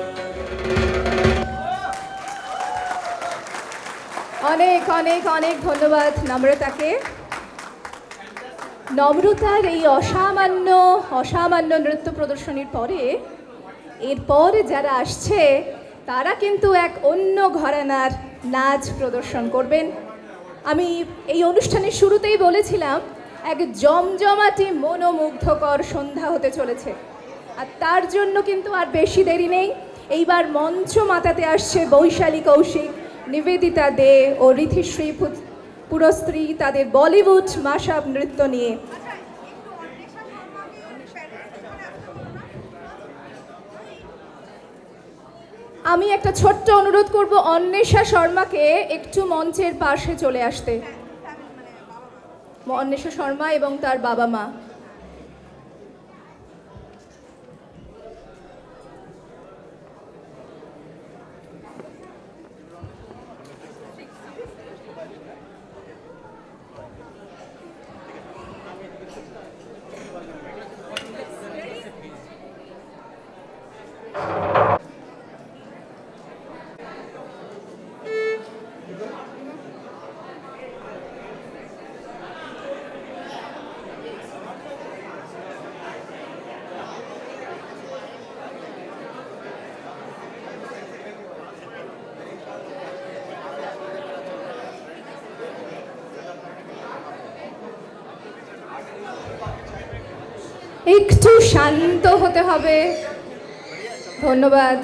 অনেক অনেক অনেক ধন্যবাদ নম্রতাকে। নম্রতার এই অসামান্য অসামান্য নৃত্য প্রদর্শনীর পরে এরপর যারা আসছে তারা কিন্তু এক অন্য ঘরানার নাচ প্রদর্শন করবেন। আমি এই অনুষ্ঠানের শুরুতেই বলেছিলাম এক জমজমাটি মনোমুগ্ধকর সন্ধ্যা হতে চলেছে, আর তার জন্য কিন্তু আর বেশি দেরি নেই। এইবার মঞ্চ মাতাতে আসছে বৈশালী কৌশিক, নিবেদিতা দে ও ঋথিশ্রী পুরস্ত্রী তাদের বলিউড মাশআপ নৃত্য নিয়ে। আমি একটা ছোট্ট অনুরোধ করব অন্বেষা শর্মাকে একটু মঞ্চের পাশে চলে আসতে। অন্বেষা শর্মা এবং তার বাবা মা। একটু শান্ত হতে হবে। ধন্যবাদ।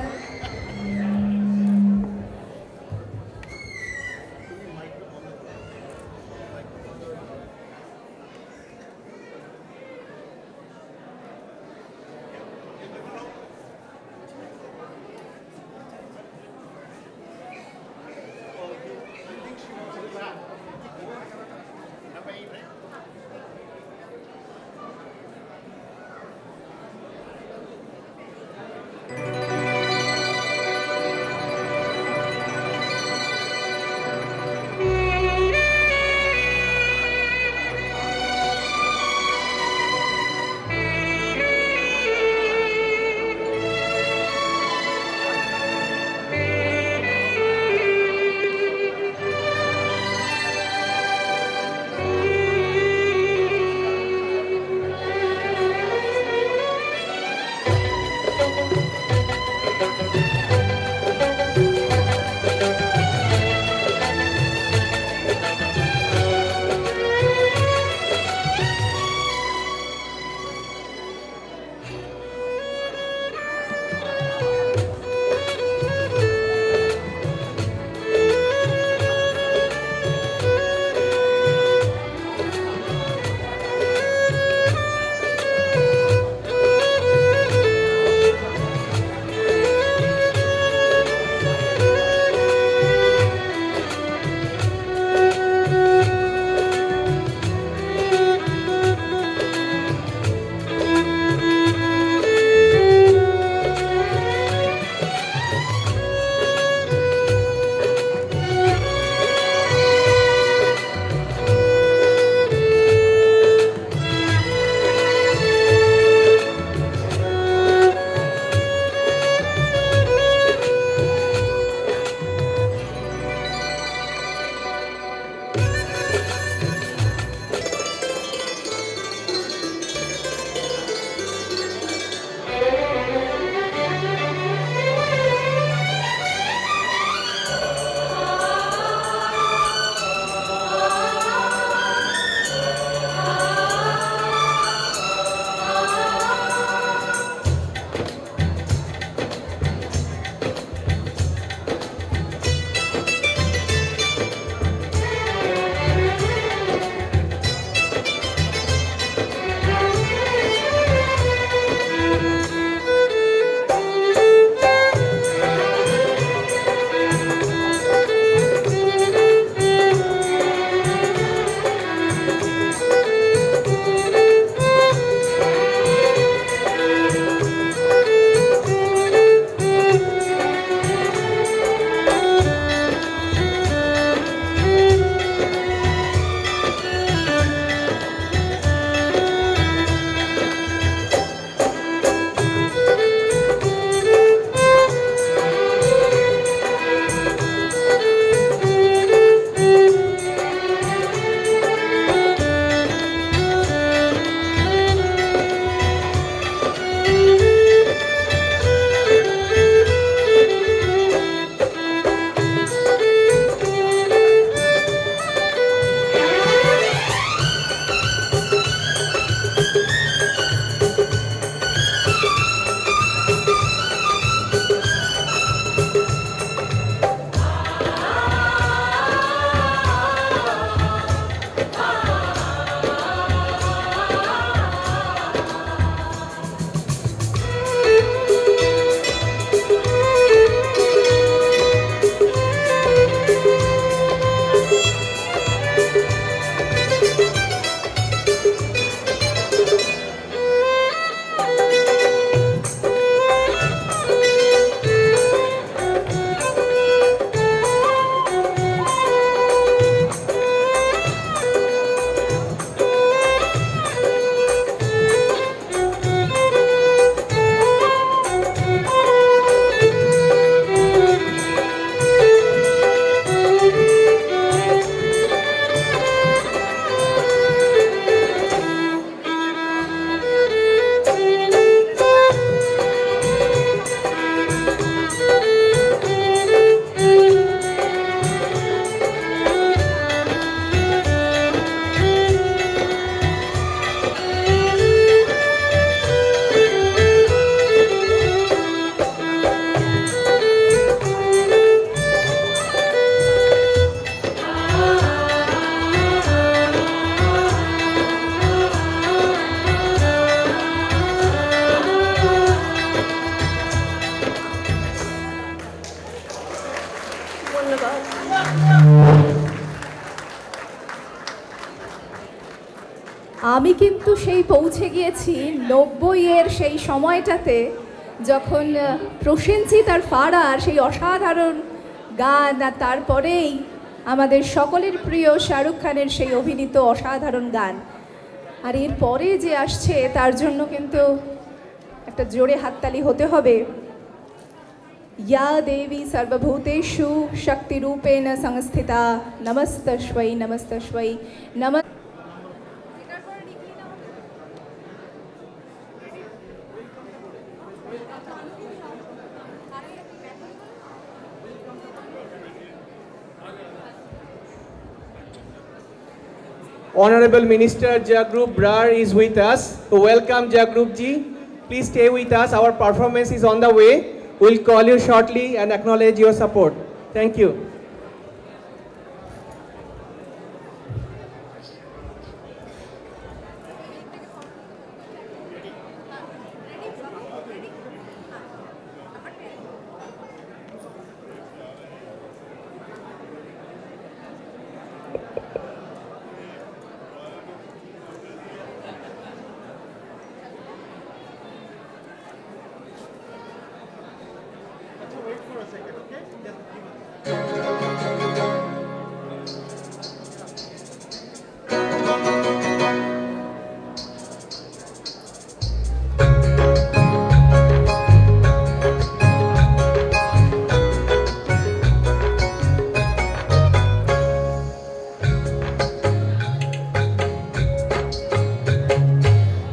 কিন্তু সেই পৌঁছে গিয়েছি 90-এর সেই সময়টাতে, যখন প্রসেনজিৎ আর ফারার সেই অসাধারণ গান, আর তারপরেই আমাদের সকলের প্রিয় শাহরুখ খানের সেই অভিনীত অসাধারণ গান। আর এরপরে যে আসছে তার জন্য কিন্তু একটা জোরে হাততালি হতে হবে। या देवी सर्वभूतेषु शक्तिरूपेण संस्थिता नमस्तस्मै नमस्तस्मै नम। Honorable Minister Jagrup Brar is with us. So welcome Jagrup ji. Please stay with us. Our performance is on the way. We'll call you shortly and acknowledge your support. Thank you.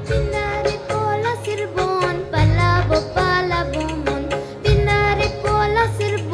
Pinare pola sirbon, palabo palabo mon. Pinare pola sirbon.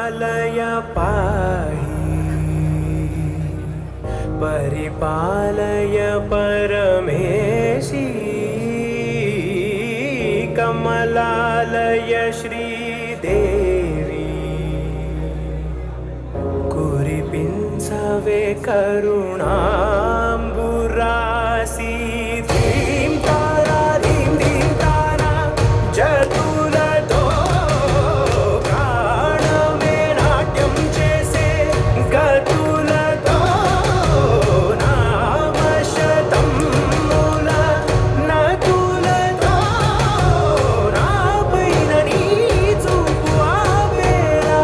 परिपालय पाहि परिपालय परमेशी कमलालय श्रीदेवी कुरिपिंसवे करुणाम्बुरासी धीं तारा धीं धीं तारा जतुलतो प्राणमे नाट्यं चेसे गतुलतो नामशतं मूल नतुलतो नापैननी चुपुआ बेला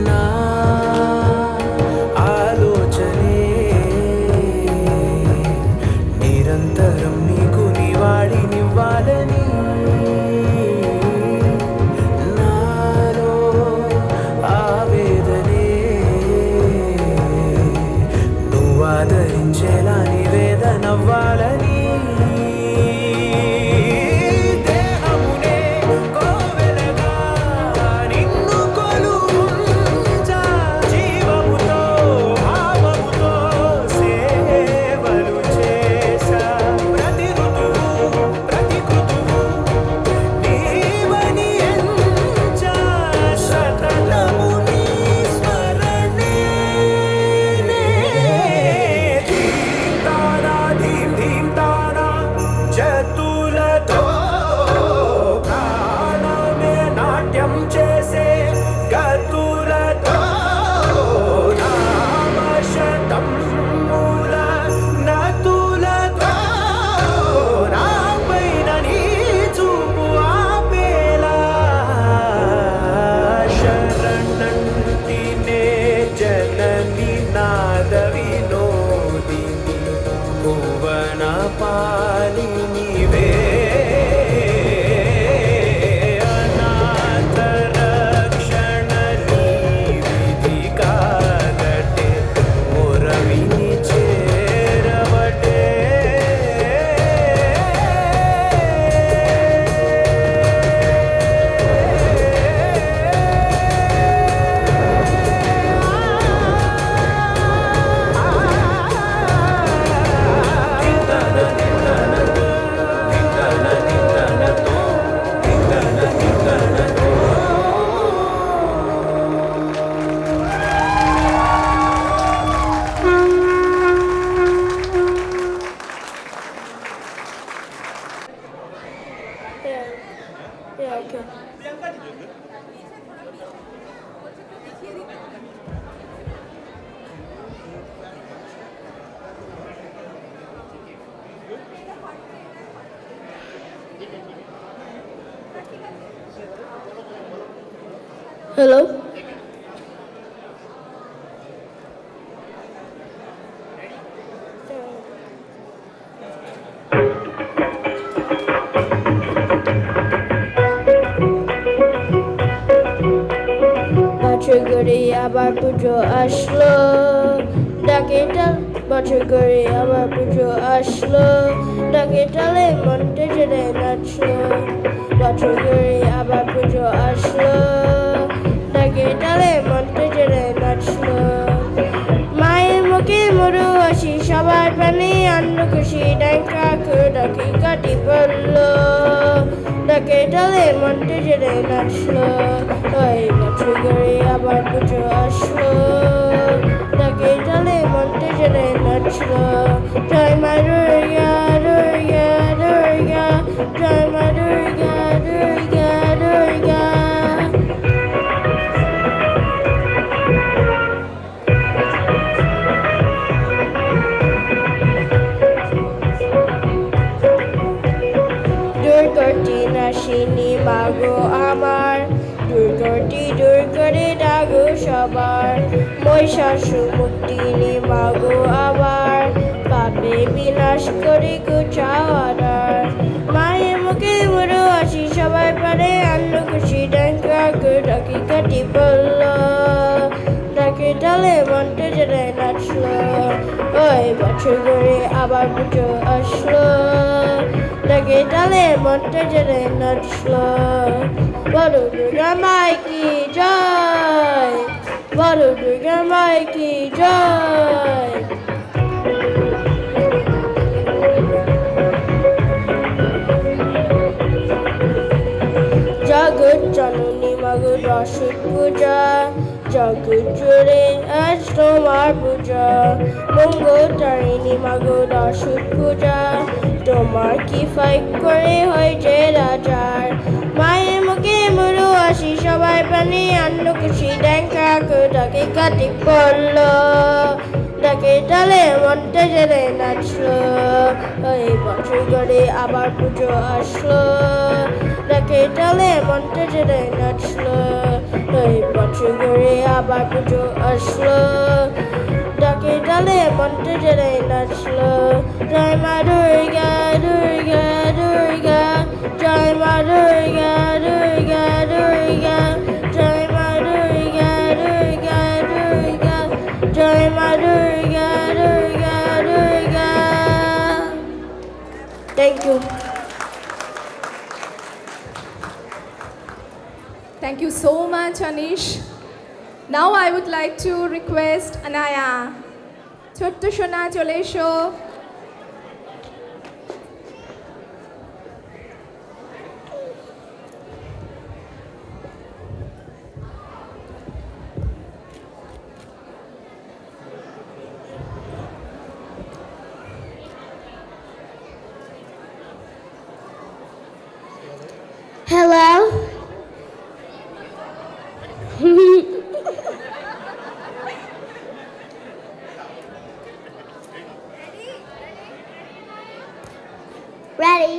నా ఆలోచనే నిరంతరం నీకు నివాడినివ్వాలని నాలో ఆవేదనే నువ్వు ఆదరించేలా నివేదనవ్వాలని దేహమునే కోవెలగా నిన్ను కొలువుంచా జీవముతో భావముతో సేవలు చేసా ప్రతి ఋతువు ప్రతి కృతువు నీవని ఎంచా సతతము నీ స్మరణే ధీం తారా ధీం ధీం తారా జతులతో ప్రాణమే నాట్యం చేసే గతులతో నామశతం మూల నతులతో నాపైన నీ చూపు ఆపేలా శరణంటినే జనని నాద వినోదిని భువన పాలినివే అనాథ రక్షణ నీ విధి కాదటే మొరవిని చేరవటే Yeah, okay. Hello? বছর ঘুরে আবার পুজো আসলো ডাকে টাল বছর ঘুরে আবার পুজো আসলো ডাকে টালে মনটা জেনে নাচলো বছর ঘুরে আবার পুজো আসলো ডাকে টালে মনটা জেনে নাচলো মায়ের মুখে মরু হাসি সবার প্রাণে আন্ন খুশি ডাকা করে ডাকি কাটি পড়লো ডাকে টালে মনটা জেনে নাচলো ওই বছর ঘুরে আবার পুজো আসলো ডাকে টালে মনটা জেনে নাচলো জয় মা দুর্গা দুর্গা দুর্গা জয় মা দুর্গা দুর্গা দুর্গা দূর করতে নাসিনি মাগো আমার, দূর করতে দূর করে ডাগো সবার, মহিষাসুর মুক্তিনি মাগো আবার, পাপে বিনাশ করে গুছাও অর্ডার। মায়ের মুখে বড় হাসি সবাই পারে, আন্ন খুশি ডাঙ্কা ডাকি কাটি পড়ল, ডাকে ডালে মনটা জেলে নাচলো, ওই বছর ঘুরে আবার পুজো আসলো, ডাকে ডালে মনটা জেলে নাচলো। বড় দুর্গা মাই কি জয়, বড় দুর্গা মাই কি জয়। জগৎ জননী মাগো রসদ পূজা, জগৎ জুড়ে আজ তোমার পূজা, মঙ্গল তারিণী মাগো রসদ পূজা, তোমার কি ফাইক করে হয় যে রাজার। মায়ের মুখে মুরু আসি সবাই পানি, আন্ন খুশি ড্যাঙ্কা ডাকে কাটি পড়ল, ডাকে ডালে মনটা জেলে নাচলো, ওই বছর ঘরে আবার পুজো আসলো, ডাকে ডালে মনটা জেলে নাচলো, ওই বছর ঘরে আবার পুজো আসলো, ডাকে ডালে মনটা জেলে নাচলো। জয় মা দুর্গা দুর্গা দুর্গা, জয় মা দুর্গা দুর্গা দুর্গা, জয় মা দুর্গা দুর্গা দুর্গা, জয় মা Durga Durga Durga. Thank you. Thank you so much, Anish. Now I would like to request Anaya. Chotto Shona chole esho. Hello? Ready?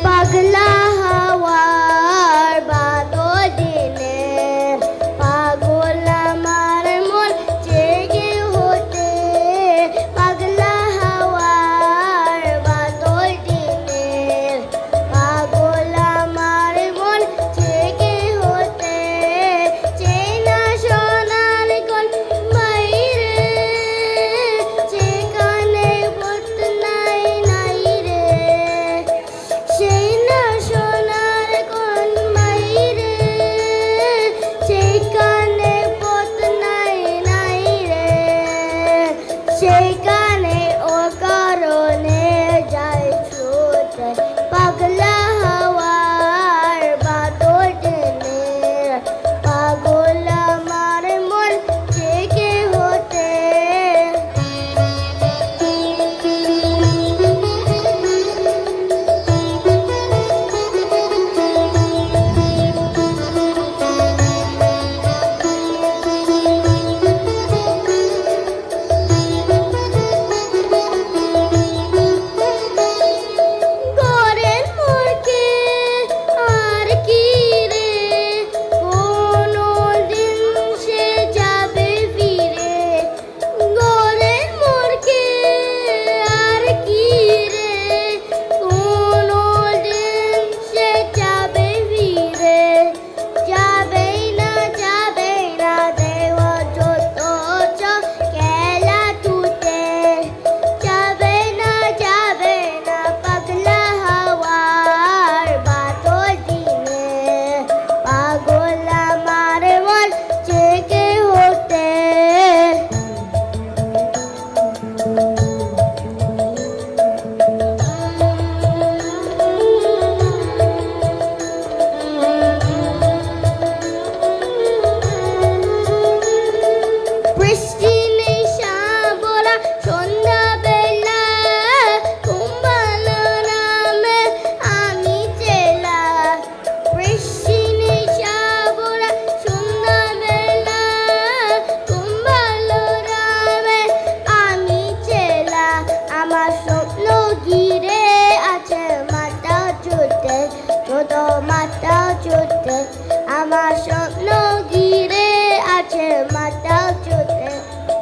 পাগলা হাওয়ার হতে আমার স্বপ্ন ঘিরে আছে মাথা উঁচুতে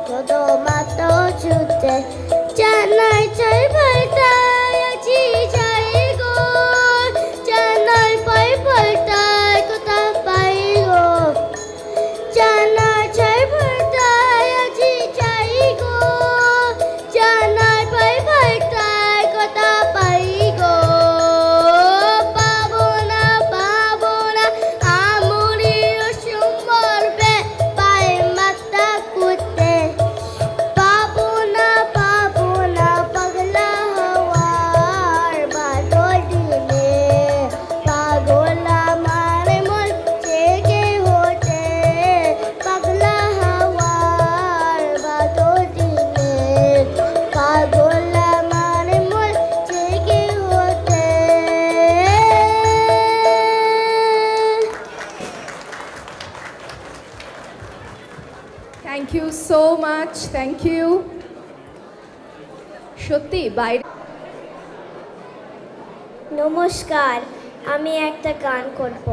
কত মাথা উঁচুতে জানাই চাই পাল্টায় আছি চাই গো জানাই পাই পাল্টায় কথা পাই গো জানাই চাই পাল্টায় আছি চাই গো জানাই পাই পাল্টায় কথা পাই গো পাবো না আমরি সম্বলবে পাই মাথা কুতে পাবো না পাগলা হওয়ার বাদল দিনে পাগলা মারে মন জেগে হতে পাগলা হওয়ার বাদল দিনে পাগলা মারে মন জেগে হতে thank you so much, thank you. সত্যি বাইরে নমস্কার, আমি একটা গান করব।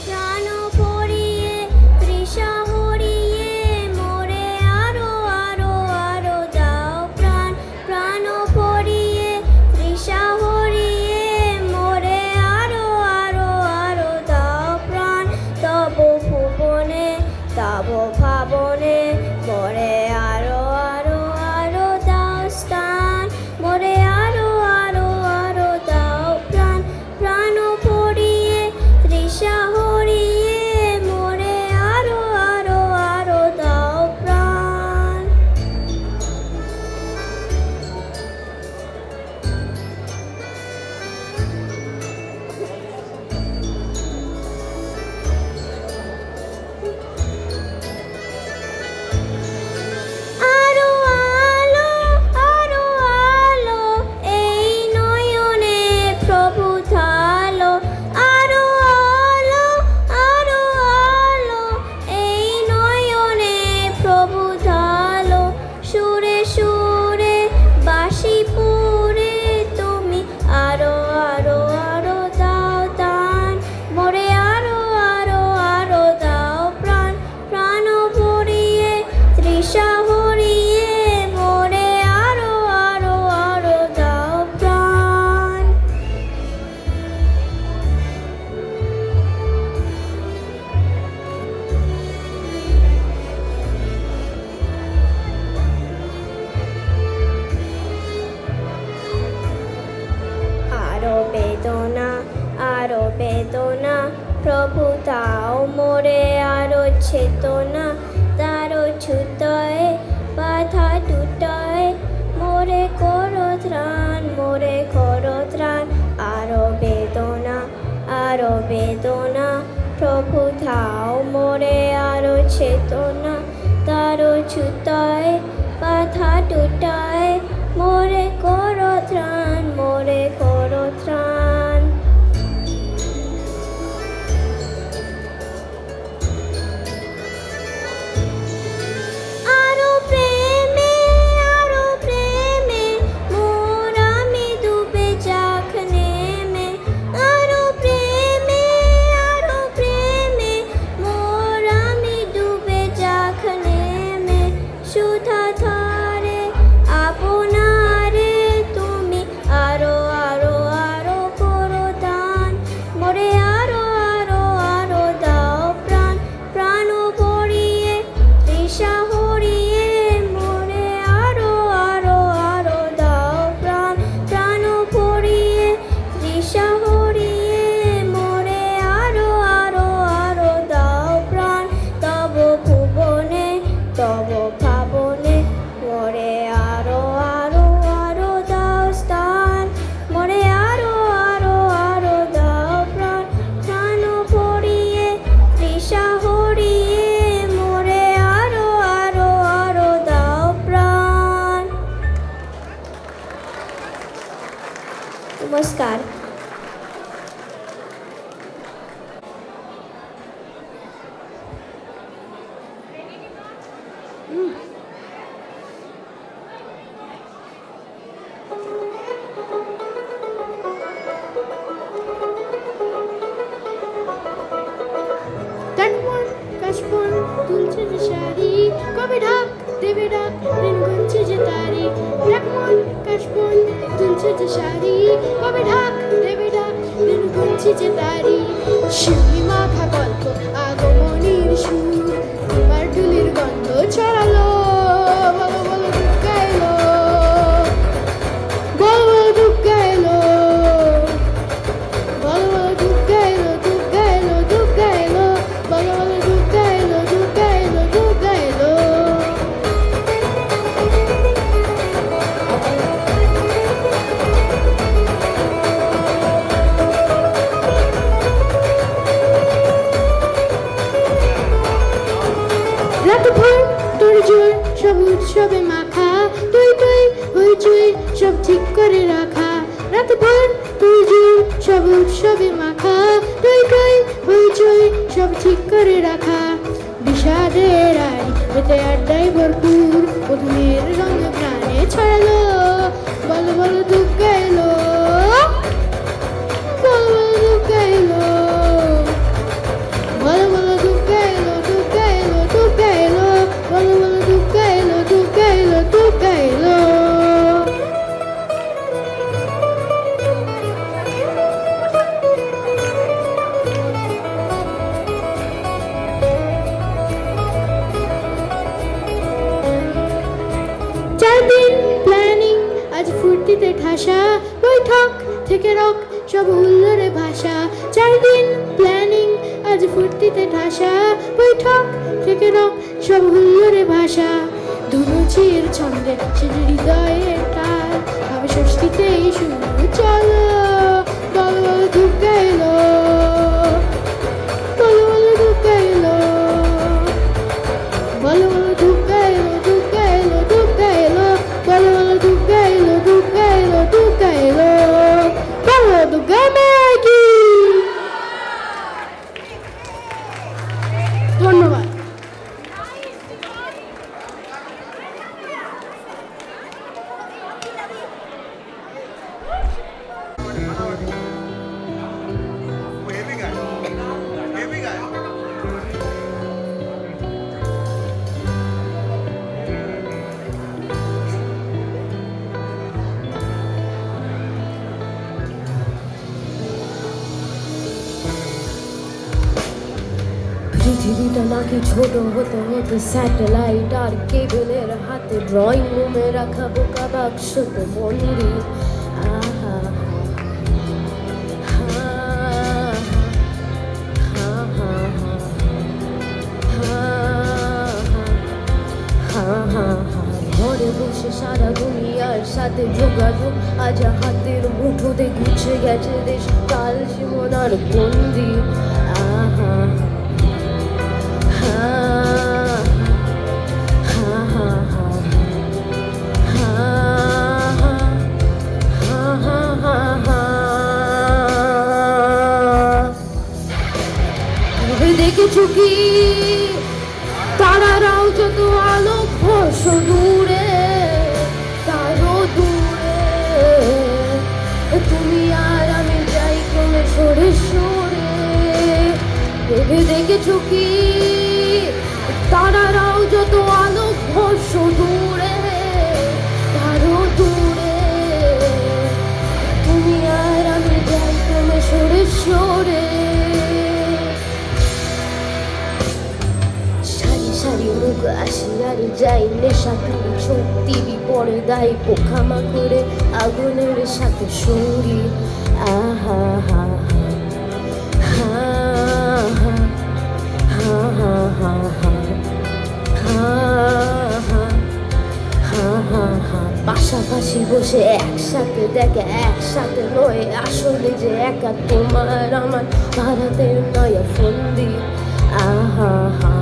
প্রাণ পড়িয়ে তৃষা হরিয়ে মোরে আরো আরো আরো দাও প্রাণ প্রাণ পড়িয়ে তৃষা হরিয়ে মোরে আরো আরো আরো দাও প্রাণ তব ভুবনে তব ভাবনে মোরে আরো আরো আরো দাও স্থান মোরে আরো আরো আরো দাও প্রাণ প্রাণ পড়িয়ে তৃষা হরিয়ে মোরে আরো আরো আরো দাও প্রাণ আরো আলো এই নয়নে প্রভু ঢালো আরো আলো এই নয়নে প্রভু ঢালো সুরে সুরে বাঁশি পুরে তুমি আরো আরো আরো দাও দান মোরে আরো আরো আরো দাও প্রাণ প্রাণ ভরিয়ে তৃষা হরিয়ে মোরে আরো আরো আরো দাও প্রাণ আরো বেদনা প্রভু দাও মোরে আরো চেতনা তারো ছুতয়ে বাধা টুটায় মোরে করো ত্রাণ আরো বেদনা প্রভু দাও মোরে আরো চেতনা তারো ছুতয়ে বাধা টুটায় মোরে করো ত্রাণ আরো প্রেমে মোর আমি ডুবে যাক নেমে আরো প্রেমে মোর আমি ডুবে যাক নেমে সুধা নমস্কার। তুলছে যে শাড়ি কবে ঢাক দেবে ডাক দিন গুনছে যে তারিখ মন কাশবন তুলছে যে শাড়ি কবে ঢাক দেবে ডাক দিন গুনছে যে তারিখ শিউলি মাখা গল্প আগমনীর সুর তোমার ডুলির গন্ধ ছড়ালো বলো বলো দুগ্গা এলো বলো বলো দুগ্গা এলো বলো বলো দুগ্গা এলো দুগ্গা এলো দুগ্গা এলো বলো বলো দুগ্গা এলো দুগ্গা এলো দুগ্গা এলো রাতভর তোর জোর সব উৎসবে মাখা তুই তুই হইচই সব ঠিক করে রাখা রাতভর তোর জোর সব উৎসবে মাখা তুই তুই হইচই সব ঠিক করে রাখা বিষাদের আই এতে আড্ডায় ভরপুর মধুমের রঙে প্রাণে ছড়ালো বলো বলো দুগ্গা এলো বলো বলো দুগ্গা এলো বলো বলো দুগ্গা এলো দুগ্গা এলো দুগ্গা এলো বলো বলো দুগ্গা এলো দুগ্গা এলো দুগ্গা এলো প্ল্যানিং আজ ফুর্তিতে ঠাসা বৈঠক থেকে রক সব হুল্লোড়ে ভাষা 4 দিন প্ল্যানিং আজ ফুর্তিতে ঠাসা বৈঠক থেকে রক সব হুল্লোড়ে ভাষা ধুনুচির ছন্দে সে হৃদয়ের তার ভাবে ষষ্ঠীতেই শুরু চলো বলো বলো দুগ্গা এলো বলো বলো দুগ্গা এলো বলো বলো দুগ্গা এলো দুগ্গা এলো দুগ্গা এলো বলো বলো দুগ্গা এলো দুগ্গা এলো দুগ্গা এলো বলো দুগ্গা ম্যাগি ধন্যবাদ। পৃথিবীটা নাকি ছোট হতে হতে স্যাটেলাইট আর কেবলের হাতে ড্রয়িং রুমে রাখা বোকা বাক্সতে বন্দি আহা ঘরে বসে সারা দুনিয়ার সাথে যোগাযোগ আজ হাতের মুঠোতে গুছে গেছে দেশ কাল সীমানার বন্দি আহা দেখেছো কি তারারাও যত আলোক ভর্ষ দূরে তারও দূরে তুমি আর আমি যাই ক্রমে সরে সরে ভেবে দেখেছো কি তারারাও যত আলোক ভর্ষ দূরে তারও দূরে তুমি আর আমি যাই ক্রমে সরে সরে সারি মুখ আসি আর যাই নেশা তুমি সত্যি বিপরে দায় পোখামা করে আগুনের সাথে সঙ্গী আহা হা হা হা হা হা হা হা পাশাপাশি বসে একসাথে দেখে একসাথে নয় আসলে যে একা তোমার আমার ভারতের নয়া ফন্দি আহা হা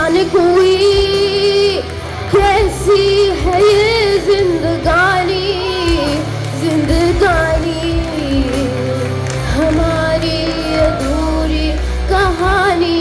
जाने कोई कैसी है ये जिंदगानी जिंदगानी हमारी अधूरी कहानी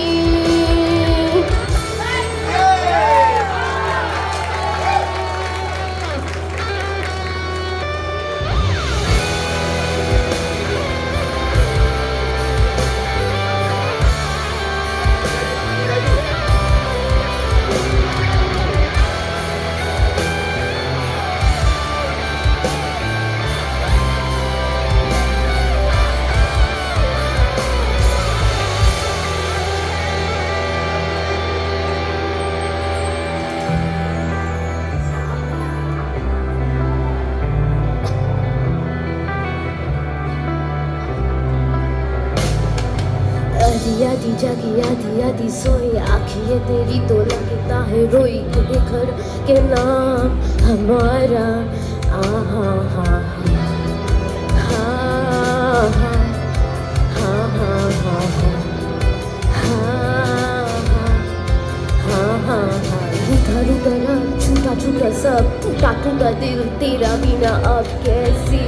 आधी जागी आधी आधी सोई आँखें तेरी तो लगता है रोई के घर के नाम हमारा आहा हा हा हा हा हा हा उधर उधर छूटा छूटा सब टूटा टूटा दिल तेरा बिना अब कैसी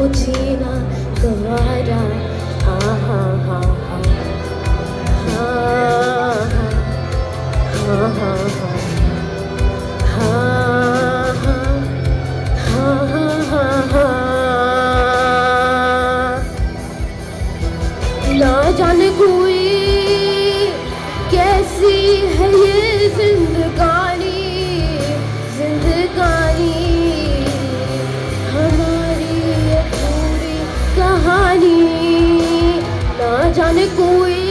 उछीना गवारा आहा हा ना जाने कोई कैसी है ये जिंदगानी जिंदगानी हमारी अधूरी कहानी ना जाने कोई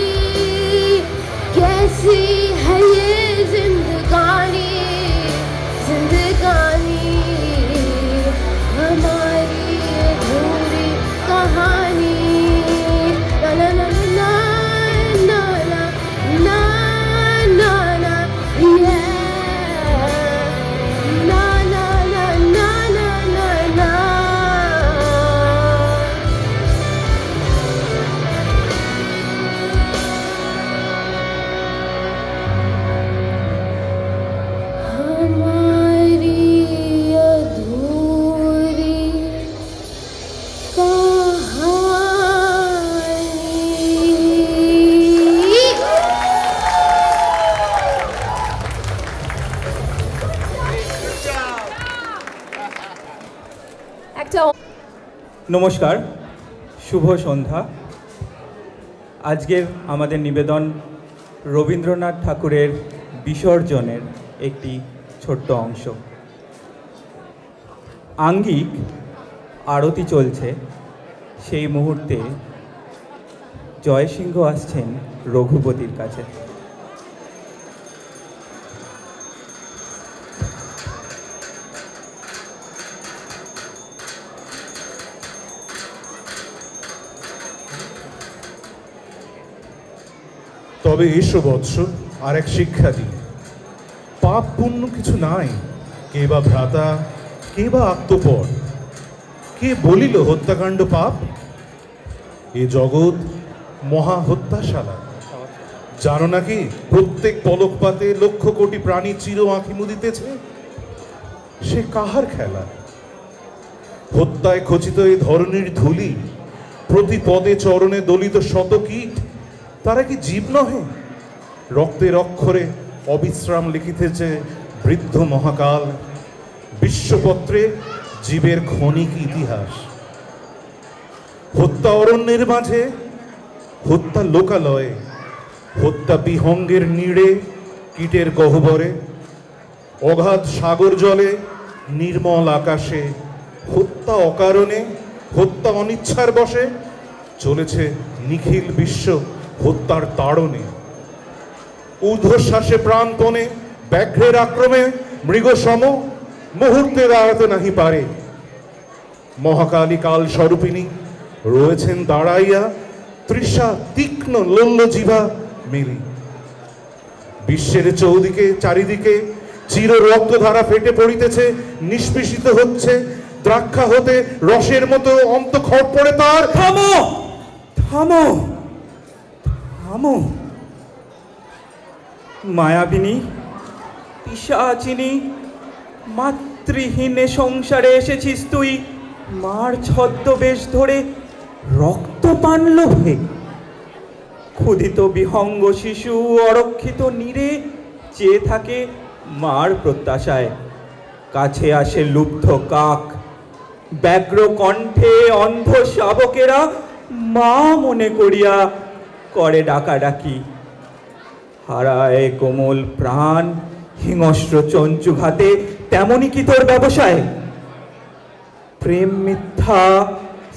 कैसी है ये जिंदगानी जिंदगानी हमारी अधूरी कहानी ना ना ना ना ना ना ना ना yeah ना ना ना ना ना ना ना নমস্কার, শুভ সন্ধ্যা। আজকের আমাদের নিবেদন রবীন্দ্রনাথ ঠাকুরের বিসর্জনের একটি ছোট্ট অংশ। আঙ্গিক আরতি চলছে, সেই মুহূর্তে জয়সিংহ আসছেন রঘুপতির কাছে। তবে এসো বৎস, আর এক শিক্ষা দিই। পাপ পুণ্য কিছু নাই, কে বা ভ্রাতা, কে বা আত্মপর, কে বলিল হত্যাকাণ্ড পাপ? এ জগৎ মহা হত্যাশালা। জানো নাকি প্রত্যেক পলকপাতে লক্ষ কোটি প্রাণী চির আঁখি মুদিতেছে? সে কাহার খেলা? হত্যায় খচিত এই ধরনের ধুলি, প্রতি পদে চরণে দলিত শত কীট, তারা কি জীব নহে? রক্তের অক্ষরে অবিশ্রাম লিখিতেছে বৃদ্ধ মহাকাল, বিশ্বপত্রে জীবের ক্ষণিক ইতিহাস। হত্যা অরণ্যের মাঝে, হত্যা লোকালয়ে, হত্যা বিহঙ্গের নীড়ে, কীটের গহ্বরে, অগাধ সাগর জলে, নির্মল আকাশে, হত্যা অকারণে, হত্যা অনিচ্ছার বশে, চলেছে নিখিল বিশ্ব হত্যার তাড়নে। ঊর্ধ্বশ্বাসে প্রাণপণে, ব্যাঘ্রের আক্রমে, মৃগ সম মুহূর্তে দাঁড়াতে নাহি পারে। মহাকালী কাল স্বরূপিণী রয়েছেন দাঁড়াইয়া, তৃষা তীক্ষ্ণ লোল্ল জিভা মেলি। বিশ্বের চৌদিকে চারিদিকে চির রক্তধারা ফেটে পড়িতেছে, নিষ্পেষিত হচ্ছে, দ্রাক্ষা হতে রসের মতো অন্তঃখড় পড়ে তার। থামো থামো থামো, মায়াবিনী, পিশাচিনী, মাতৃহীন সংসারে এসেছিস তুই মার ছদ্মবেশ ধরে রক্তপান লোভে। ক্ষুধিত বিহঙ্গ শিশু অরক্ষিত নীরে চেয়ে থাকে মার প্রত্যাশায়। কাছে আসে লুব্ধ কাক, ব্যগ্র কণ্ঠে অন্ধ শাবকেরা মা মনে করিয়া করে ডাকাডাকি। হারায় কোমল প্রাণ হিংস্র চঞ্চুঘাতে, তেমনই কি তোর ব্যবসায়? প্রেম মিথ্যা,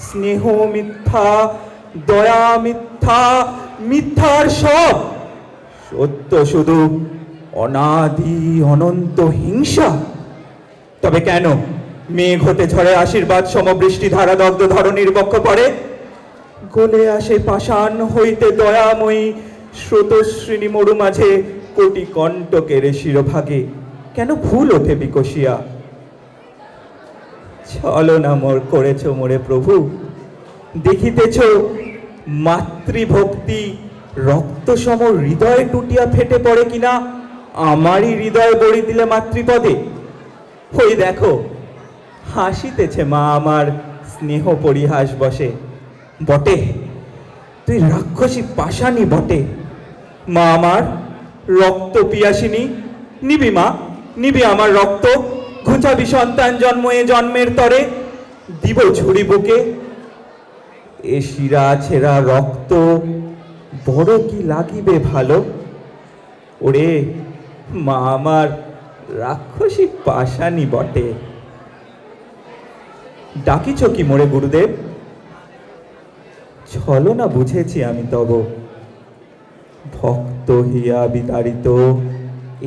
স্নেহ মিথ্যা, দয়া মিথ্যা, মিথ্যার সব সত্য শুধু অনাদি অনন্ত হিংসা। তবে কেন মেঘ হতে ঝড়ে আশীর্বাদ সমবৃষ্টি ধারা দগ্ধ ধরণীর বক্ষ পড়ে? গলে আসে পাষাণ হইতে দয়াময়ী স্রোতস্বিনী মরু মাঝে কোটি কণ্টকের শিরোভাগে কেন ফুল ওঠে বিকশিয়া? ছলনা মোর করেছ মোরে প্রভু, দেখিতেছ মাতৃভক্তি রক্ত সম হৃদয়ে টুটিয়া ফেটে পড়ে কিনা আমারই হৃদয় বড়ি দিলে মাতৃপদে। ওই দেখো হাসিতেছে মা আমার স্নেহ পরিহাস বসে। বটে তুই রাক্ষসী পাষাণী বটে, মা আমার রক্ত পিয়াসিনী। নিবি মা, নিবি আমার রক্ত, ঘুচাবি সন্তান জন্মে জন্মের তরে, দিব ঝুড়ি বুকে। এ শিরা ছেঁড়া রক্ত বড় কি লাগিবে ভালো। ওরে মা আমার রাক্ষসী পাষাণী বটে। ডাকিছ কি মোরে গুরুদেব? ছলনা বুঝেছি আমি তব, ভক্ত হিয়া বিতাড়িত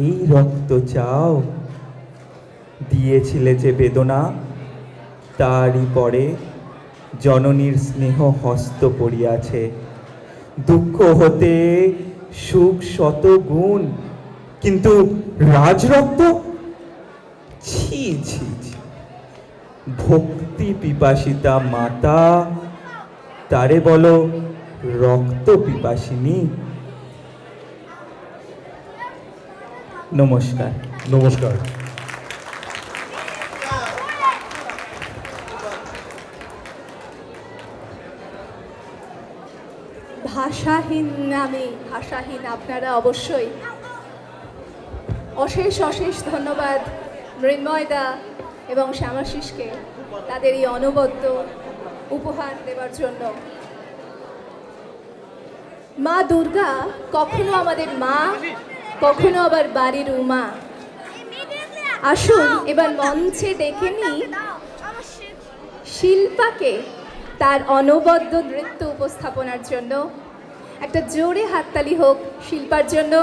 এই রক্ত চাও। দিয়েছিলে যে বেদনা তারই পরে জননীর স্নেহ হস্ত পড়িয়াছে। দুঃখ হতে সুখ শত গুণ, কিন্তু রাজরক্ত ছি ছি ছি। ভক্তি পিপাসিতা মাতা, তারে বলো রক্ত পিপাসিনী। নমস্কার। নমস্কার। ভাষাহীন নামে ভাষাহীন আপনারা অবশ্যই। অশেষ অশেষ ধন্যবাদ মৃন্ময়দা এবং শ্যামাশিসকে তাদের এই অনবদ্য উপহার দেওয়ার জন্য। মা দুর্গা কখনো আমাদের মা, কখনো আবার বাড়ির উমা। আসুন এবার মঞ্চে ডেকে নিই শিল্পাকে তার অনবদ্য নৃত্য উপস্থাপনার জন্য। একটা জোরে হাততালি হোক শিল্পার জন্য।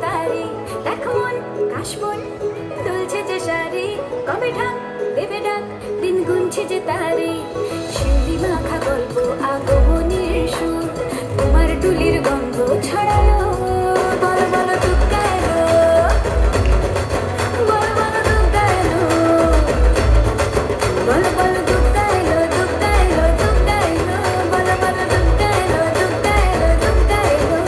তারি দেখো মন কাশবন দুলছে যে শাড়ি কবে ঢাক দেবে ডাক দিন গুনছে যে তারি শিউলি মাখা গল্প আগমনীর সুর তোমার টুলির গন্ধ ছড়ালো বলো বলো দুগ্গা এলো বলো বলো দুগ্গা এলো বলো বলো দুগ্গা এলো দুগ্গা এলো দুগ্গা এলো বলো বলো দুগ্গা এলো দুগ্গা এলো দুগ্গা এলো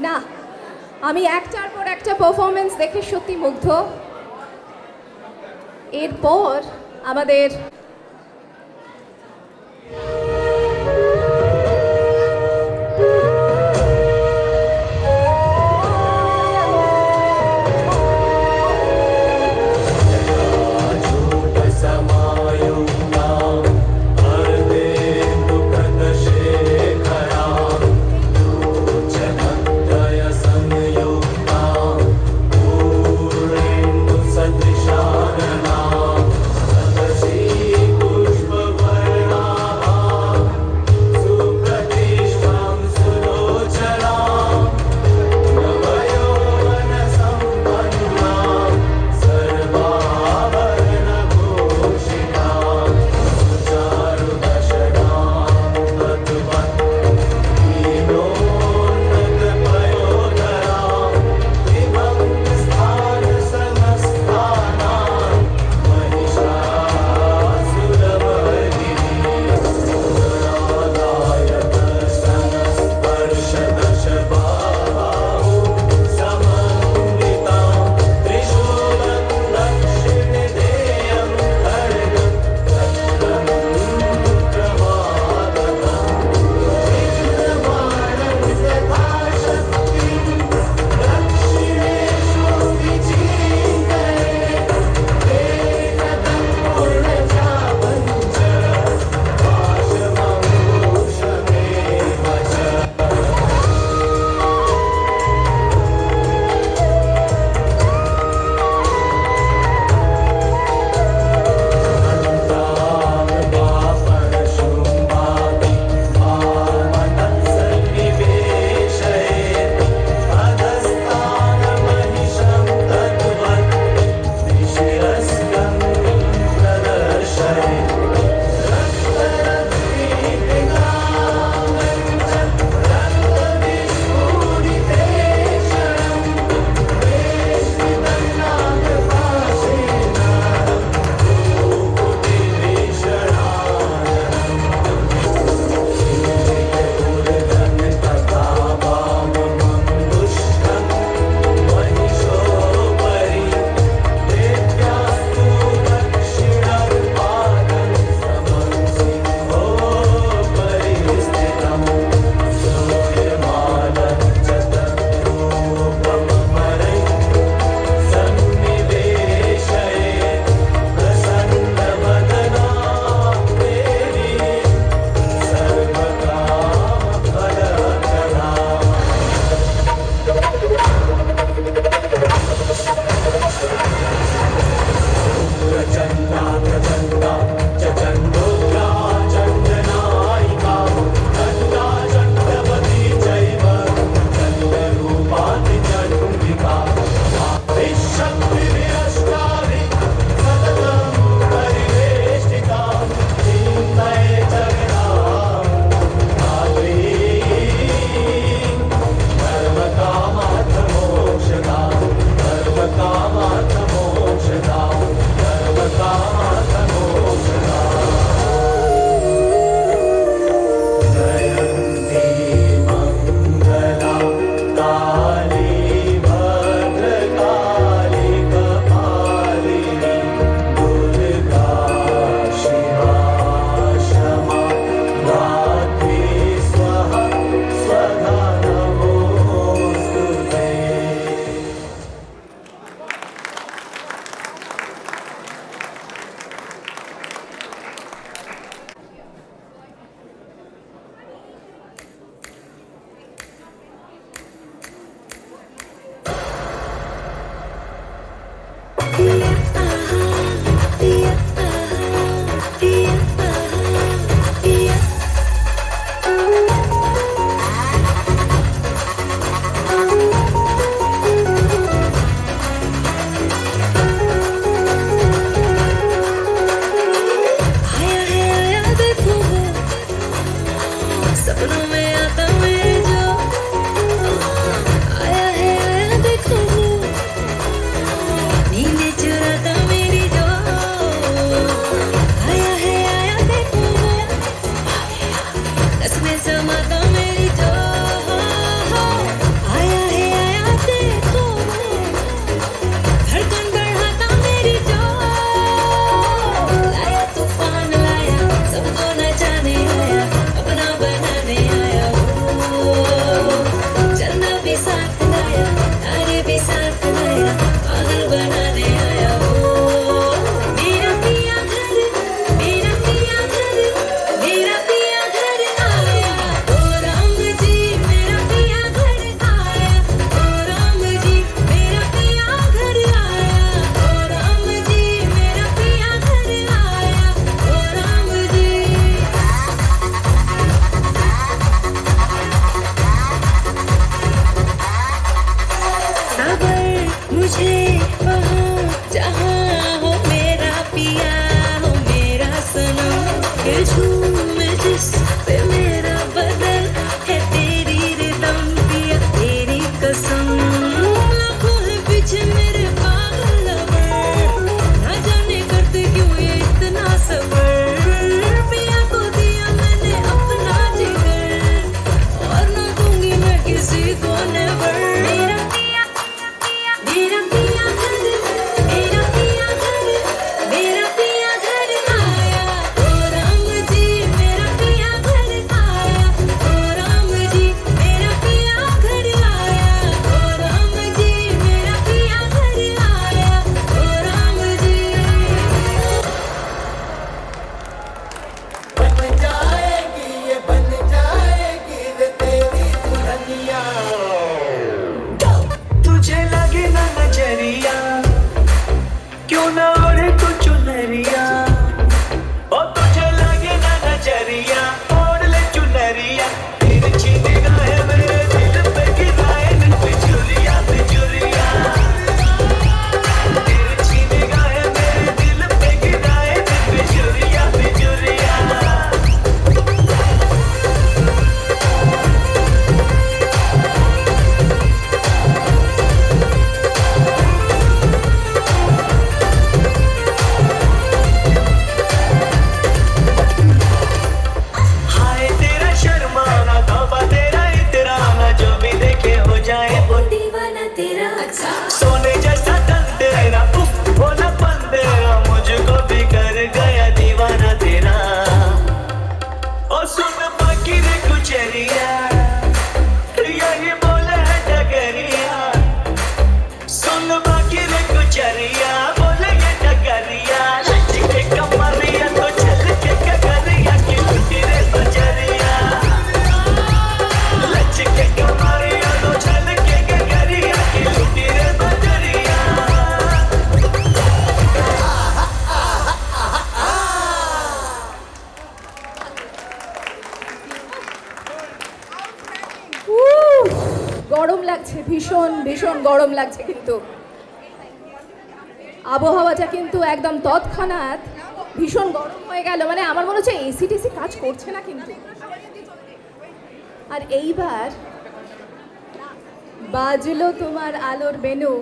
না, আমি একটার পর একটা পারফরমেন্স দেখে সত্যি মুগ্ধ। এরপর আমাদের See গরম লাগছে, ভীষণ ভীষণ গরম লাগছে, কিন্তু আবহাওয়াটা কিন্তু একদম তৎক্ষণাৎ ভীষণ গরম হয়ে গেল। মানে আমার মনে হচ্ছে এসি টেসি কাজ করছে না কিন্তু। আর এইবার বাজলো তোমার আলোর বেনু,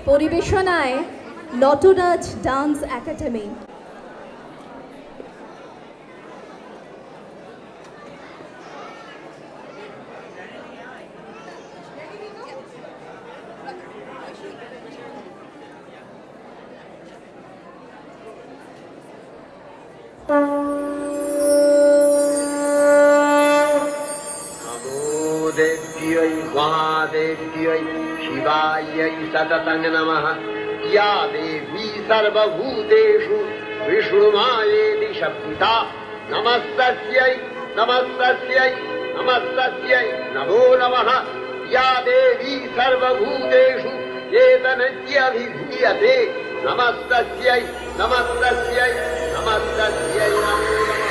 পরিবেশনায় নটরাজ ডান্স একাডেমি। देव्यै महादेव्यै शिवायै सततं नमः। या देवी सर्वभूतेषु विष्णुमायेति शब्दिता नमस्तस्यै नमस्तस्यै नमस्तस्यै नमो नमः। या देवी सर्वभूतेषु चेतनत्यभिधीयते नमस्तस्यै नमस्तस्यै नमस्तस्यै नमो नमः।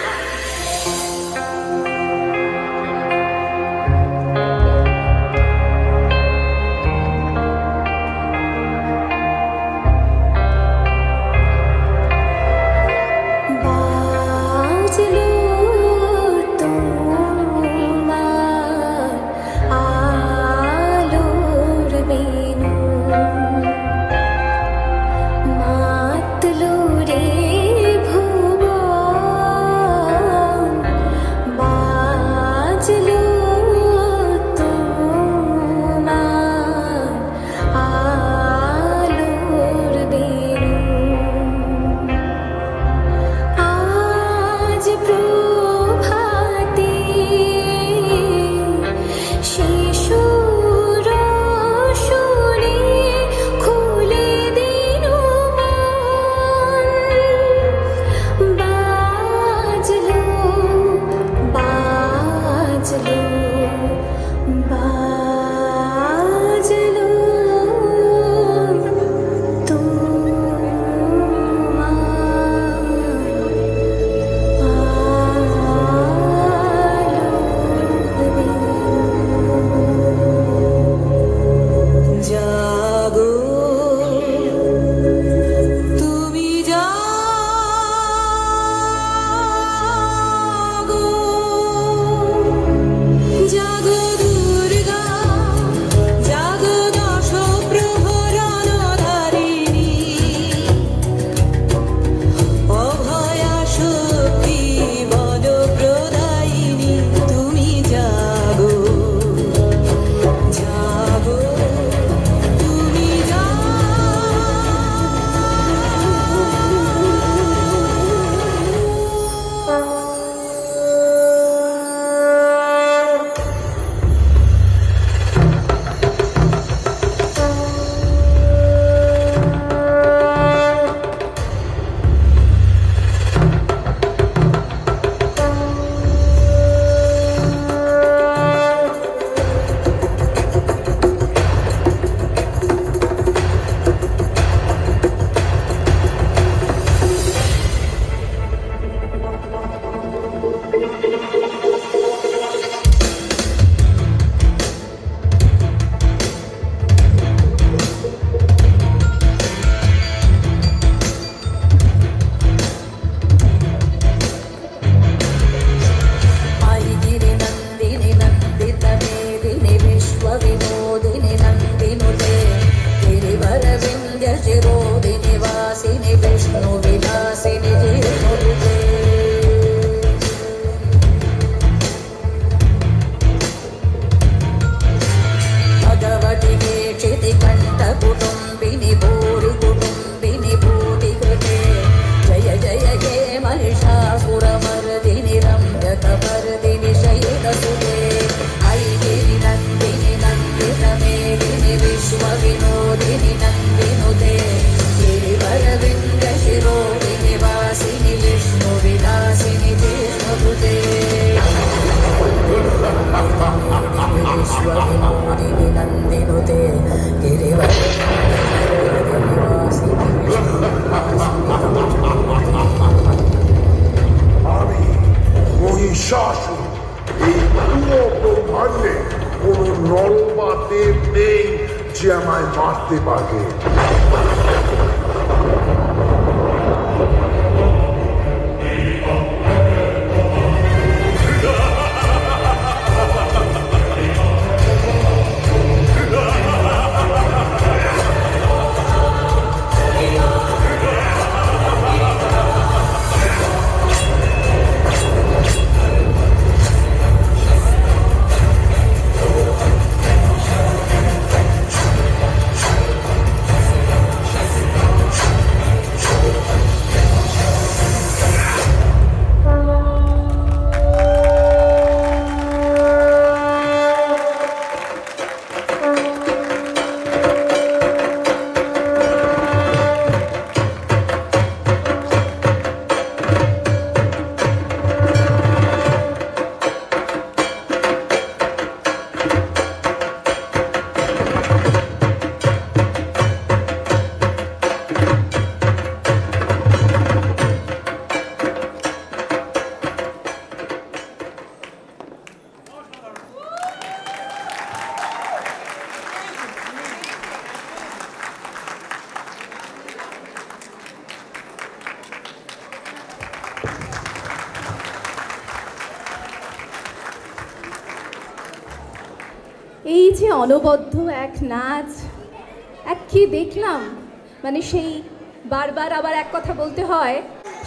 মহিষাসুর এই পুরো ব্রহ্মাণ্ডে কোনো নর বা দেব নেই যে আমায় মারতে পারবে। এই যে অনবদ্য এক নাচ, এক কি দেখলাম, মানে সেই বারবার আবার এক কথা বলতে হয়।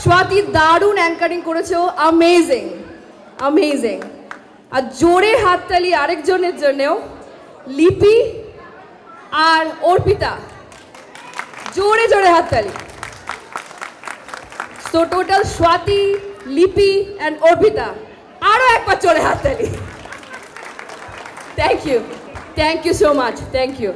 স্বাতী দারুণ অ্যাঙ্কারিং করেছো, অ্যামেজিং অ্যামেজিং। আর জোরে হাততালি আরেকজনের জন্যেও, লিপি আর অর্পিতা, জোরে জোরে হাততালি। সো টোটাল স্বাতী, লিপি অ্যান্ড অর্পিতা, আরও একবার জোরে হাততালি। Thank you so much, thank you.